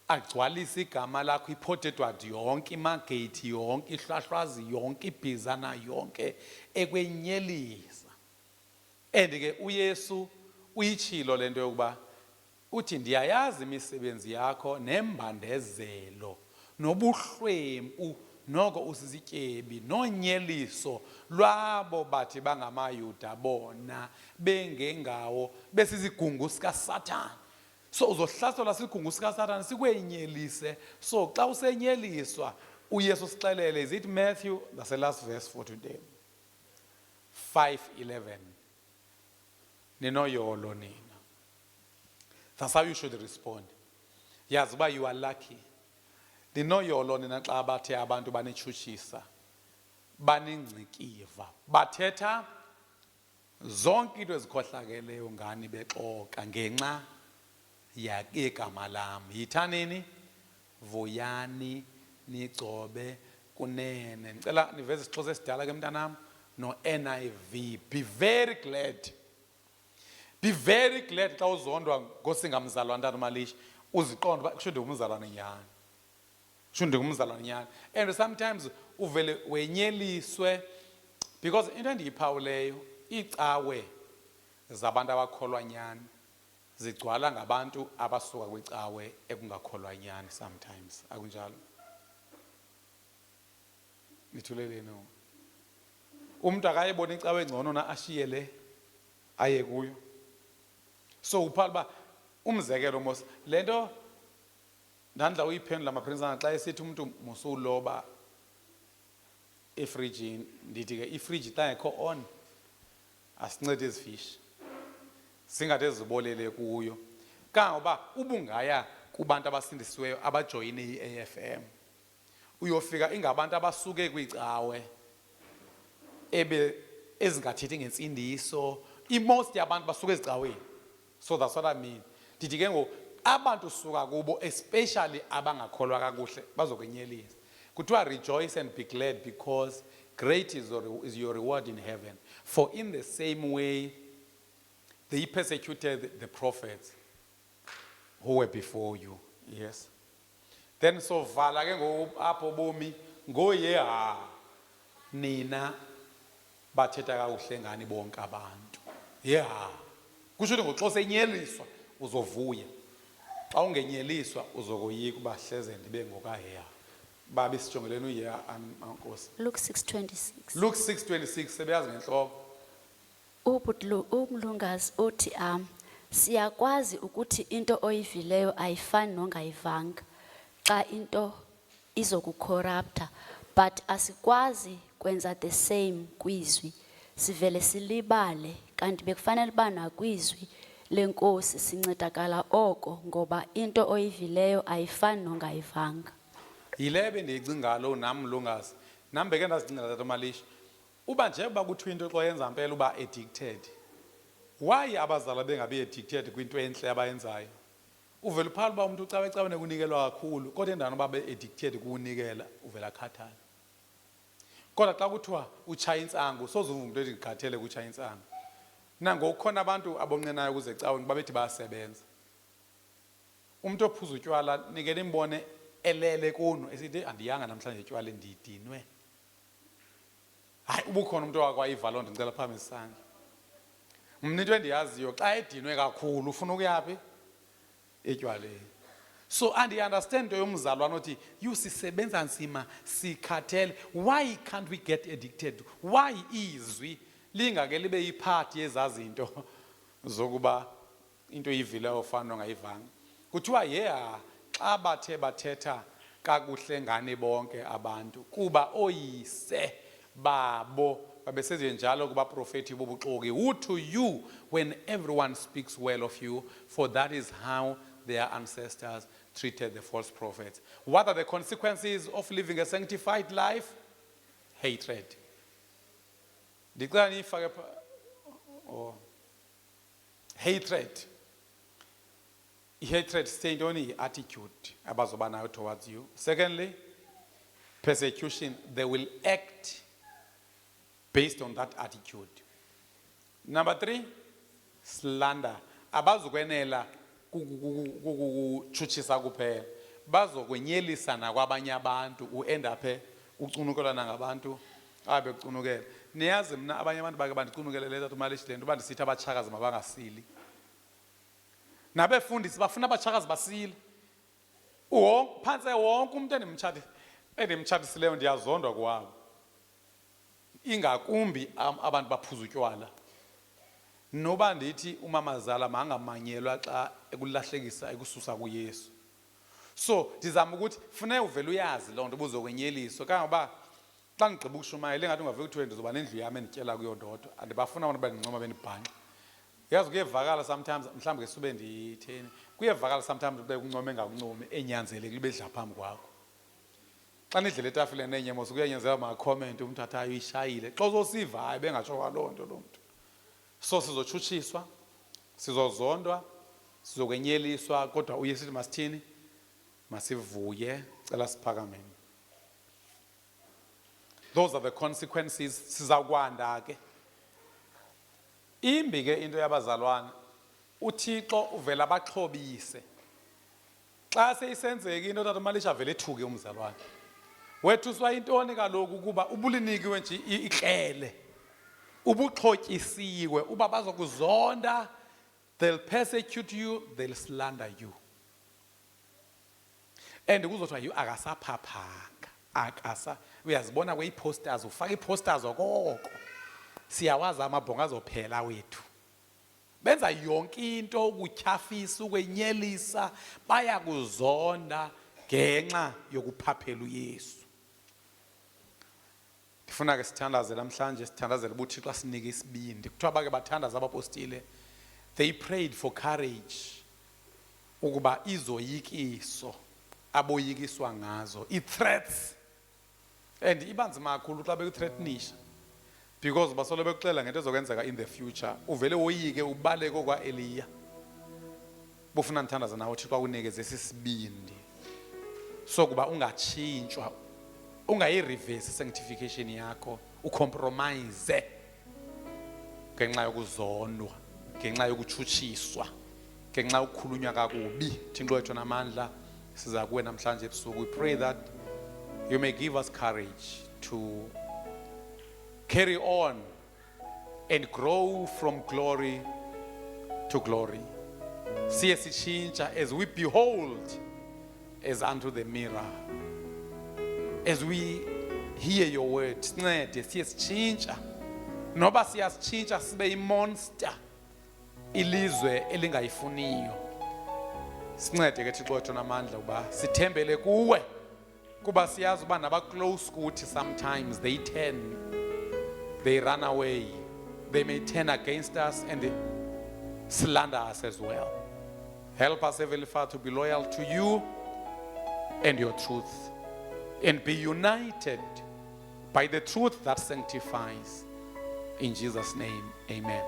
agcwalise igama lakho iPortedward yonke iMargate yonke iHlahlwazi yonke iBhizana yonke ekwenyelisa. And ke uYesu uyitshilo lento yokuba uthi ndiyayazi imisebenzi yakho nembandezelo nobuhlwempu noko usizityebi nonyeliso lwabo bathi bangamayuda bona bengengawo besisigungu sikaSathane. So uzohlaselwa sigungu sikaSathane sikwenyelise. So xa usenyeliswa uYesu sixelele, is it Matthew? That's the last verse for today. 5:11. Ninoyolo nina. That's how you should respond. Yazi uba you are lucky. Ninoyolo nina xa bathe abantu banitshutshisa, baningcikiva, bathetha zonke into ezikhohlakeleyo ngani bexoka ngenxa yegama lam. Yithanini, vuyani, nigcobe kunene. Ngicela niveze isixhosa esidala ke mntanam no NIV. Be very glad. Be very glad xa uzondwa ngosingamzalwane ntana Malishi uziqonda uba kusho ndingumzalwane nyani. Kusho ndingumzalwane nyani. And sometimes uvele wenyeliswe because into endiyiphawuleyo icawe zabantu abakholwa nyani zigcwala ngabantu abasuka kwicawe ekungakholwa nyani sometimes. Akunjalo? Nithuleleni. Umuntu akayibona icawe engcono na ashiyele aye kuyo. So uphala ba umzekelo mos lento ndandla uyiphendula amaprinsana xa esithi umuntu musuloba efrijini ndithi ke ifriji xa ngekho on asincede izifishi singathi ezibolele kuyo kangoba ubungaya kubantu abasindisiweyo abajoyine iAFM uyofika ingabantu abasuke kwicawe ezingathethi ngensindiso. Most yabantu basuke ezicaweni. So that's what I mean. Ndithi ke ngoku abantu suka kubo, especially abangakholwa kakuhle, bazokwenyelisa. Kuthiwa rejoice and be glad, because great is your reward in heaven. For in the same way they persecuted the prophets who were before you. Yes. Then so vala ke ngoku apho bomi ngoyeha nina bathetha kakuhle ngani bonke abantu. Yeah. Kusho ukuthi ngoxa senyeliswa uzovuya. Xa ungenyeliswa uzokoyika uba hleze ndibe ngokaheya. Babe sijongeleni uyeha ankosi. Luke 6:26. Luke 6:26 sebeyazi ngenhloko. Umlungazi uthi siyakwazi ukuthi into oyivileyo ayifani nongayivanga xa into izokucorrupta, but asikwazi kwenza the same kwizwi, sivele silibale kanti bekufanele uba nakwizwi lenkosi sincedakala oko ngoba into oyivileyo ayifani nongayivanga. Yile bendiyicinga lo nami mlungazi, nami beke ndazicinga Tata Malisha, uba njengoba kuthiwa into xa yenza impela uba addicted, why abazali bengabe addicted kwinto enhle abayenzayo? Uvela uphala uba umuntu ucawe nekunikelwa kakhulu, kodwa endaweni uba be-addicted kuwunikela uvela akhathale. Kodwa xa kuthiwa utshaya intsangu, sozuva umuntu ethi ngikhathele kutshaya intsangu. Nangoku khona abantu abonqenayo ukuze ecaweni babethi bayasebenza. Umuntu ophuza utywala nikele imbone elele kuno esithi andiyanga namhlanje etywala ndidinwe. Hayi ubukhona umuntu wakwayiva loo nto ndicela phambi isandla. Mna into endiyaziyo xa edinwe kakhulu ufuna ukuyaphi? Etywaleni. So understand into yomzalwane othi you sisebenza nzima sikhathele. Why can't we get addicted? Why izwi lingake libe yiphathi yezazinto zokuba into ivileyo ofana ongayivanga? Kuthiwa yeah xa bathe bathetha kakuhle ngani bonke abantu kuba oyise babo babesenze njalo kuba profeti bobuxoki. Who to you when everyone speaks well of you, for that is how their ancestors treated the false prophets. What are the consequences of living a sanctified life? Hatred. Declare hatred. Hatred staying only attitude abazobanayo towards you. Secondly, persecution. They will act based on that attitude. Number 3, slander. Abazokwenela kukuchuchisa kuphela. Bazokwenyelisa nakwabanye abantu uend up ucunukelana ngabantu abe kucunukela. Niyazi mina abanye abantu bake bandicunukele leta Malisha lento bandisithi abachakazi mabangasili. Nabefundisi bafuna abachakazi basile. Phansi wonke umuntu endimtshatisileyo ndiyazondwa kwabo. Ingakumbi abantu baphuza utywala. Noba ndithi umamazala mangamanyelwa xa ekulahlekisa ekususa kuYesu. So ndizama ukuthi funeka uvele uyazi loo nto ubuzokwenyeliswa kangoba xa ngigqiba ukushumayela engathi ungavele kuthiwe ndizoba nendlu yami endityela kuyo ndodwa andibafuna abantu bandincoma benibhanqa. Yazi kuyevakala sometimes mhlawumbe ke sube nditheni kuyevakala sometimes ube kuncomo engakuncomi enyanzeleke libe dla phambi kwakho. Xa nidlela etafileni nenyemo kuyanyanzela ama comment umuntu athayo ishayile xa uzosiva hayi bengatsho kwaloo nto lo muntu. So sizochuchiswa, sizozondwa, sizokwenyeliswa kodwa uYesu masithini masivuye cela siphakameni. Those are the consequences. Sizakwanda ke. Imbi ke into yabazalwane uThixo uvela abaxhobise. Xa seyisenzeka into Tata Malisha vele ethuke umzalwane. Wethuswa intoni kaloku kuba ubulinikiwe nje ikrele. Ubuxhotyisiwe uba bazokuzonda, they'll persecute you, they'll slander you. And kuzothiwa you akasaphaphanga, uyazibona kwi-posters ufaka i-posters okoko. Siyawazi amabhongo azophela wethu. Benza yonke into ukutyhafisa ukwenyelisa bayakuzonda ngenxa yokuphaphela uYesu. Ndifuna ke sithandaze namhlanje sithandazele ubuThixo asinike isibindi. Kuthiwa bake bathandaza abapostile. They prayed for courage ukuba izoyikiso aboyikiswa ngazo, i-threats And iba nzima kakhulu xa bekuthreatenisha because basolo bekuxelela ngento ezokwenzeka in the future uvele woyike ubaleke okwa Eliya bufuna ndithandaza nawe Thixo akunikeze sisibindi sokuba ungatshintshwa ungayireverse sanctification yakho ucompromise ngenxa yokuzondwa ngenxa yokutshutshiswa ngenxa yokukhulunywa kakubi Thixo wethu namandla siza kuwe namhlanje ebusuku. We pray that you may give us courage to carry on and grow from glory to glory. Siye sitshintsha as we behold as unto the mirror. As we hear your word, sincede siye sitshintsha. Noba siyasitshintsha sibe imonster ilizwe elingayifuniyo. Sincede ke Thixo wethu namandla uba sithembele kuwe kuba siyazi uba naba close kuthi sometimes they run away, they may turn against us and they slander us as well. Help us, Heavenly Father, to be loyal to you and your truth and be united by the truth that sanctifies. In Jesus' name, amen.